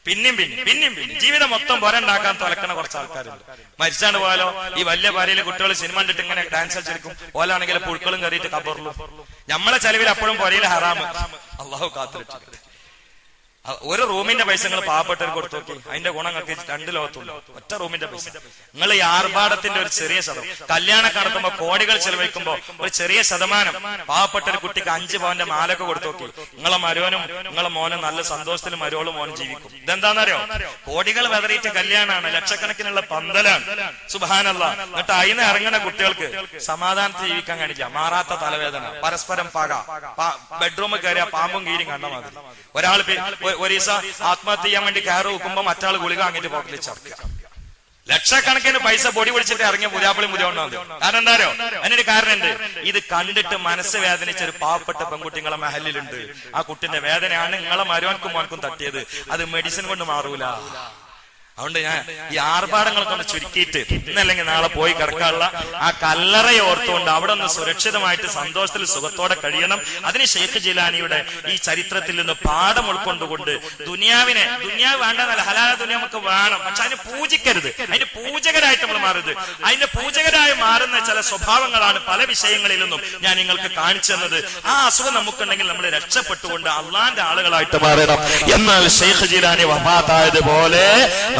പിന്നെയും ജീവിതം മൊത്തം പുരണ്ടാക്കാൻ തുലക്കണ കുറച്ച് ആൾക്കാരുണ്ട്. മരിച്ചാണ്ട് പോയാലോ ഈ വലിയ ഭാര്യയിലെ കുട്ടികൾ സിനിമ കണ്ടിട്ട് ഇങ്ങനെ ഡാൻസ് കളിച്ചിരിക്കും, ഓലാണെങ്കിൽ പുഴുക്കളും കയറിയിട്ട് കബറിലും. നമ്മളെ ചെലവിൽ അപ്പോഴും പുരയിൽ ഹറാമ്. അള്ളാഹു കാത്തിരിട്ടില്ല. ഒരു റൂമിന്റെ പൈസ നിങ്ങൾ പാവപ്പെട്ടവർക്ക് കൊടുത്തു നോക്കി, അതിന്റെ ഗുണങ്ങൾക്ക് 2 ലോകത്തുള്ളൂ. ഒറ്റ റൂമിന്റെ പൈസ നിങ്ങൾ ഈ ആർഭാടത്തിന്റെ ഒരു ചെറിയ ശതമാനം, കല്യാണം നടത്തുമ്പോ കോടികൾ ചെലവഴിക്കുമ്പോ ഒരു ചെറിയ ശതമാനം പാവപ്പെട്ട ഒരു കുട്ടിക്ക് 5 പവന്റെ മാലൊക്കെ കൊടുത്തു നോക്കി, നിങ്ങളെ മരുവനും നിങ്ങളെ മോനും നല്ല സന്തോഷത്തിൽ മരുവോളും മോനും ജീവിക്കും. ഇതെന്താണെന്നറിയോ? കോടികൾ വെതറിയിട്ട് കല്യാണമാണ്, ലക്ഷക്കണക്കിനുള്ള പന്തലാണ്, സുബ്ഹാനല്ലാഹ്. എന്നിട്ട് അതിന് ഇറങ്ങുന്ന കുട്ടികൾക്ക് സമാധാനത്തിൽ ജീവിക്കാൻ കഴിയില്ല, മാറാത്ത തലവേദന, പരസ്പരം പക, ബെഡ്റൂമിൽ കയറിയ പാമ്പും കീരിയും കണ്ട മാതിരി. ഒരാൾ ഒരു ദിവസം ആത്മഹത്യ ചെയ്യാൻ വേണ്ടി കയറ് വെക്കുമ്പോ മറ്റാൾ ഗുളിക വാങ്ങിട്ട് പോക്കറ്റിൽ ചർക്കുക. ലക്ഷക്കണക്കിന് പൈസ പൊടി പിടിച്ചിട്ട് ഇറങ്ങിയ പുതിയാപ്പിളി മുതിയുണ്ടാവും. കാരണം എന്താരോ? അതിനൊരു കാരണമുണ്ട്. ഇത് കണ്ടിട്ട് മനസ്സ് വേദനിച്ച ഒരു പാവപ്പെട്ട പെൺകുട്ടി നിങ്ങളെ മഹലിലുണ്ട്. ആ കുട്ടിന്റെ വേദനയാണ് നിങ്ങളെ മരുവൻക്കും മോൻക്കും തട്ടിയത്. അത് മെഡിസിൻ കൊണ്ട് മാറൂല. അതുകൊണ്ട് ഞാൻ ഈ ആർഭാടങ്ങളെ കൊണ്ട് ചുരുക്കിയിട്ട് ഇന്നല്ലെങ്കിൽ നാളെ പോയി കിടക്കാനുള്ള ആ കല്ലറയെ ഓർത്തുകൊണ്ട് അവിടെ ഒന്ന് സുരക്ഷിതമായിട്ട് സന്തോഷത്തിൽ സുഖത്തോടെ കഴിയണം. അതിന് ഷെയ്ഖ് ജിലാനിയുടെ ഈ ചരിത്രത്തിൽ നിന്ന് പാഠം ഉൾക്കൊണ്ടുകൊണ്ട് ദുനിയാവ് വേണ്ടെന്നല്ല, ഹലാല ദുനിയ നമുക്ക് വേണം, പക്ഷെ അതിന് പൂജിക്കരുത്, അതിന് പൂജകരായിട്ട് നമ്മൾ മാറരുത്. അതിന്റെ പൂജകരായി മാറുന്ന ചില സ്വഭാവങ്ങളാണ് പല വിഷയങ്ങളിൽ നിന്നും ഞാൻ നിങ്ങൾക്ക് കാണിച്ചു തന്നത്. ആ അസുഖം നമുക്കുണ്ടെങ്കിൽ നമ്മൾ രക്ഷപ്പെട്ടുകൊണ്ട് അള്ളാന്റെ ആളുകളായിട്ട് മാറണം. എന്നാൽ ഷെയ്ഖ് ജിലാനി വഫാത്തായതുപോലെ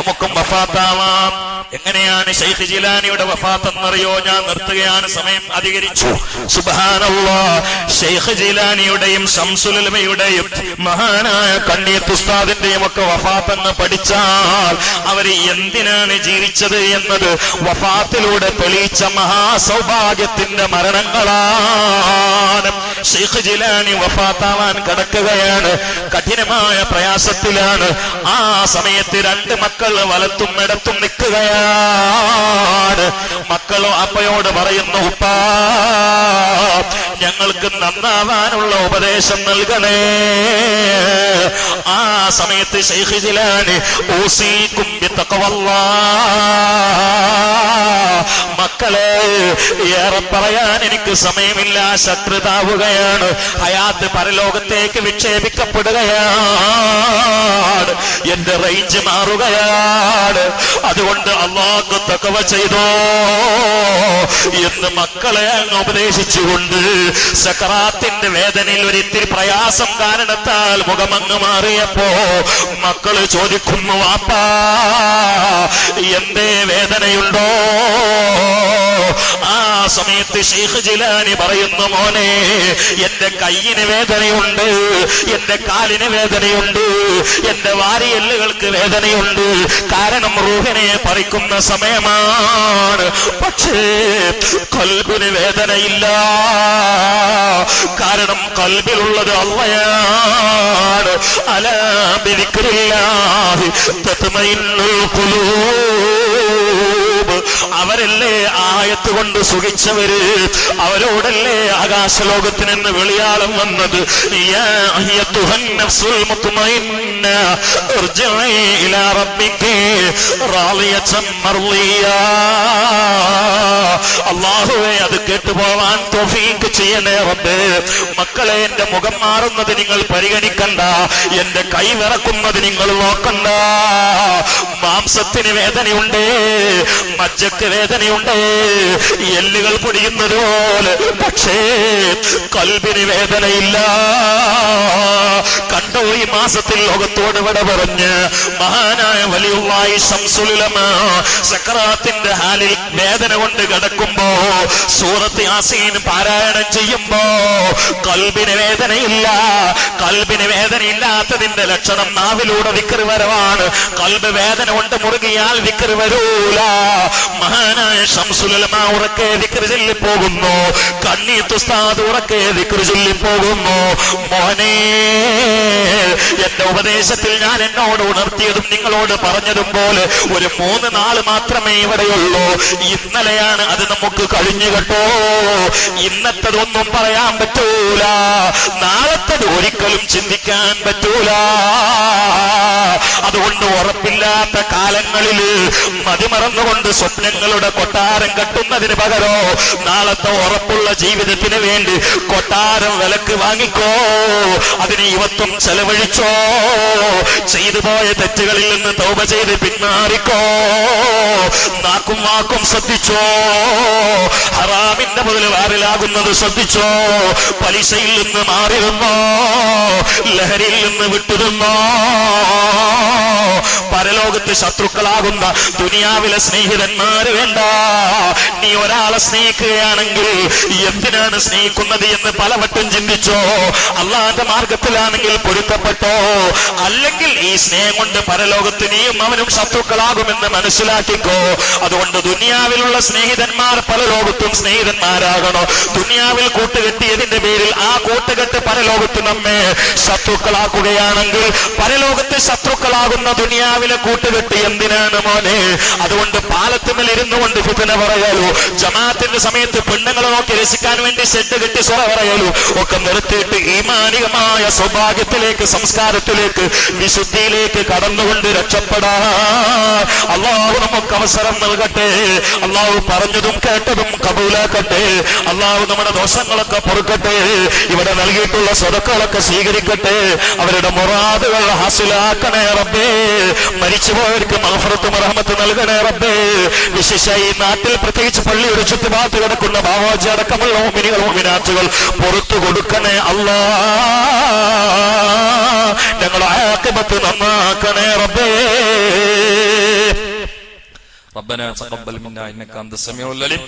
നമുക്കും വഫാത്താവാം. എങ്ങനെയാണ് ഷെയ്ഖ് ജിലാനിയുടെ വഫാത്ത് എന്നറിയോ? ഞാൻ നിർത്തുകയാണ്, സമയം അധികരിച്ചു. സുബ്ഹാനല്ലാഹ്. ഷെയ്ഖ് ജിലാനിയുടെയും ശംസുൽ ഉലമയുടെയും മഹാനായ കണ്ണിയത്ത് ഉസ്താദിന്റെയും ഒക്കെ വഫാത്ത് എന്ന് പഠിച്ചാൽ അവർ എന്തിനാണ് ജീവിച്ചത് എന്നത് വഫാത്തിലൂടെ തെളിയിച്ച മഹാസൗഭാഗ്യത്തിന്റെ മരണങ്ങളാണ്. ഷെയ്ഖ് ജിലാനി വഫാത്താവാൻ കിടക്കുകയാണ്, കഠിനമായ പ്രയാസത്തിലാണ്. ആ സമയത്ത് 2 മക്കൾ വലത്തും ഇടത്തും നിൽക്കുകയാണ്. മക്കളോ അപ്പയോട് പറയുന്നു, ഉപ്പാ ഞങ്ങൾക്ക് നന്നാവാനുള്ള ഉപദേശം നൽകണേ. ആ സമയത്ത് ഷെയ്ഖ് ജിലാനി ഊസീകും ബിത്തഖ്വല്ലാഹ്, മക്കളെ ഏറെ പറയാൻ എനിക്ക് സമയമില്ല, ശത്രുതാവുകയാണ്, ഹയാത്ത് പരലോകത്തേക്ക് വിക്ഷേപിക്കപ്പെടുകയാണ്, എന്റെ റേഞ്ച് മാറുകയാണ്, അതുകൊണ്ട് അല്ലാഹു തഖ്വ ചെയ്തോ എന്ന് മക്കളെ അങ്ങ് ഉപദേശിച്ചുകൊണ്ട് സക്കറാത്തിന്റെ വേദനയിൽ ഒരിത്തിരി പ്രയാസം കാരണത്താൽ മുഖമങ്ങ് മാറിയപ്പോ മക്കള് ചോദിക്കുന്നു, വാപ്പാ എന്തേ വേദനയുണ്ടോ? ആ സമയത്ത് ഷെയ്ഖ് ജിലാനി പറയുന്നു, മോനെ എന്റെ കയ്യിന് വേദനയുണ്ട്, എന്റെ കാലിന് വേദനയുണ്ട്, എന്റെ വാരിയെല്ലുകൾക്ക് വേദനയുണ്ട്. കാരണം റൂഹിനെ പറിക്കുന്ന സമയമാണ്. പക്ഷേ ഖൽബിന് വേദനയില്ല. കാരണം ഖൽബിലുള്ളത് അല്ലാഹയാണ്. അലാ ബിദിക്രില്ലാഹി തത്മഇന്നുൽ ഖുലൂബ്. അവരല്ലേ ആയത്ത് കൊണ്ട് സുഖിച്ചവര്, അവരോടല്ലേ ആകാശലോകത്തിൽ നിന്ന് വെളിയാളം വന്നത്. യാ അയ്യത്തുഹൻ നഫ്സുൽ മുത്മഇന്ന ഇർജിഇ ഇലാ റബ്ബികി റാളിയതൻ മർളിയ. അല്ലാഹുവേ അത് കേട്ടുപോവാൻ തൗഫീഖ് ചെയ്യണേ റബ്ബേ. മക്കളെ എന്റെ മുഖം മാറുന്നത് നിങ്ങൾ പരിഗണിക്കണ്ട, എന്റെ കൈ വിറക്കുന്നത് നിങ്ങൾ നോക്കണ്ട. മാംസത്തിന് വേദനയുണ്ട്, മജ്ജക്ക് വേദനയുണ്ട്, എല്ലുകൾ പൊടിയുന്നത് പോലെ. പക്ഷേ കൽബിന് വേദനയില്ല. കണ്ടോ ഈ മാസത്തിൽ ലോകത്തോട് വിട പറഞ്ഞ് മഹാനായ വലിയുള്ളാഹി ശംസുൽ ഉലമാ സക്കറാത്തിന്റെ ഹാലിൽ വേദന കൊണ്ട് കിടക്കുമ്പോ സൂറത്ത് യാസീൻ പാരായണം ചെയ്യുമ്പോ കൽബിന് വേദനയില്ല. കൽബിന് വേദനയില്ലാത്തതിന്റെ ലക്ഷണം നാവിലൂടെ ദിക്ർ വരവാണ്. കൽബ് വേദന കൊണ്ട് മുറുകിയാൽ ദിക്ർ വരൂല. മഹാനായ ശംസുൽ ഉലമാ ഉറക്കെ ദിക്ർ ചൊല്ലി പോകുന്നു. കണ്ണീത്ത് ഉസ്താദ് ഉറക്കെ ദിക്ർ ചൊല്ലി പോകുന്നു. മോനെ, എന്റെ ഉപദേശത്തിൽ ഞാൻ എന്നോട് ഉണർത്തിയതും നിങ്ങളോട് പറഞ്ഞതും പോലെ ഒരു 3 നാൾ മാത്രമേ ഇവിടെയുള്ളൂ. ഇന്നലെയാണ് അത് നമുക്ക് കഴിഞ്ഞു കേട്ടോ. ഇന്നത്തതൊന്നും പറയാൻ പറ്റൂല, നാളത്തത് ഒരിക്കലും ചിന്തിക്കാൻ പറ്റൂല. അതുകൊണ്ട് ഉറപ്പില്ലാത്ത കാലങ്ങളിൽ മതിമറന്നുകൊണ്ട് സ്വപ്നങ്ങളുടെ കൊട്ടാരം കെട്ടുന്നതിന് പകരോ നാളത്തെ ഉറപ്പുള്ള ജീവിതത്തിന് വേണ്ടി കൊട്ടാരം വിലക്ക് വാങ്ങിക്കോ. അതിന് യുവത്വം ചെലവഴിച്ചോ. ചെയ്തു പോയ തെറ്റുകളിൽ നിന്ന് തൗബ ചെയ്ത് പിന്മാറിക്കോ. നാക്കും വാക്കും ശ്രദ്ധിച്ചോ. ഹറാമിന്റെ മുതൽ വാറിലാകുന്നത് ശ്രദ്ധിച്ചോ. പലിശയിൽ നിന്ന് മാറിയിരുന്നോ. ലഹരിയിൽ നിന്ന് വിട്ടിരുന്നോ. പരലോകത്ത് ശത്രുക്കളാകുന്ന ദുനിയാവിലെ സ്നേഹിതന്മാര് വേണ്ട. നീ ഒരാളെ സ്നേഹിക്കുകയാണെങ്കിൽ എന്തിനാണ് സ്നേഹിക്കുന്നത് എന്ന് പലവട്ടം ചിന്തിച്ചോ. അള്ളാന്റെ മാർഗത്തിലാണെങ്കിൽ പൊരുത്തപ്പെട്ടോ. അല്ലെങ്കിൽ ഈ സ്നേഹം കൊണ്ട് പരലോകത്ത് നീയും അവനും ശത്രുക്കളാകുമെന്ന് മനസ്സിലാക്കിക്കോ. അതുകൊണ്ട് ദുനിയാവിലുള്ള സ്നേഹിതന്മാർ പരലോകത്തും സ്നേഹിതന്മാരാകണോ. ദുനിയാവിൽ കൂട്ടുകെട്ടിയതിന്റെ പേരിൽ ആ കൂട്ടുകെട്ട് പരലോകത്ത് നമ്മെ ശത്രുക്കളാക്കുകയാണെങ്കിൽ പരലോകത്ത് ശത്രുക്കളാകുന്ന ദുനിയാവിലെ കൂട്ടുകെട്ട് എന്തിനാണ് മോനെ? അതുകൊണ്ട് പാലത്തുമേൽ ഇരുന്നു കൊണ്ട് ഫിത്ന പറയലോ, ജമാഅത്തിന്റെ സമയത്ത് പെണ്ണുങ്ങളെ നോക്കി രസിക്കാൻ വേണ്ടി സെറ്റ് കെട്ടി സ്വറ പറയലോ ഒക്കെ നിർത്തിയിട്ട് ഈമാനികമായ സൗഭാഗ്യത്തിലേക്ക്, സംസ്കാരത്തിലേക്ക്, വിശുദ്ധിയിലേക്ക് കടന്നുകൊണ്ട് രക്ഷപ്പെടാൻ അള്ളാഹു നമുക്ക് അവസരം നൽകട്ടെ. അള്ളാഹു പറഞ്ഞതും കേട്ടതും കബൂലാക്കട്ടെ. അള്ളാഹു നമ്മുടെ ദോഷങ്ങളൊക്കെ പൊറുക്കട്ടെ. ഇവിടെ നൽകിയിട്ടുള്ള സ്വതക്കളൊക്കെ സ്വീകരിക്കട്ടെ. അവരുടെ മുറാദുകൾ ഹാസിലാക്കണേ റബ്ബേ. മരിച്ചുപോയവർക്ക് മഗ്ഫിറത്തും റഹ്മത്തും നൽകണേ റബ്ബേ. വിശേഷ ഈ നാട്ടിൽ പ്രത്യേകിച്ച് പള്ളിയുടെ ചുറ്റുഭാഗത്ത് കിടക്കുന്ന ബാവാജി അടക്കമുള്ള മുഅ്മിനീകൾ മുഅ്മിനാത്തുകൾ പുറത്തു കൊടുക്കണേ അല്ലാ. ഞങ്ങളുടെ ആഖിബത്ത് നന്നാക്കണേ റബ്ബേ. ربنا تقبل منا انك انت السميع العليم.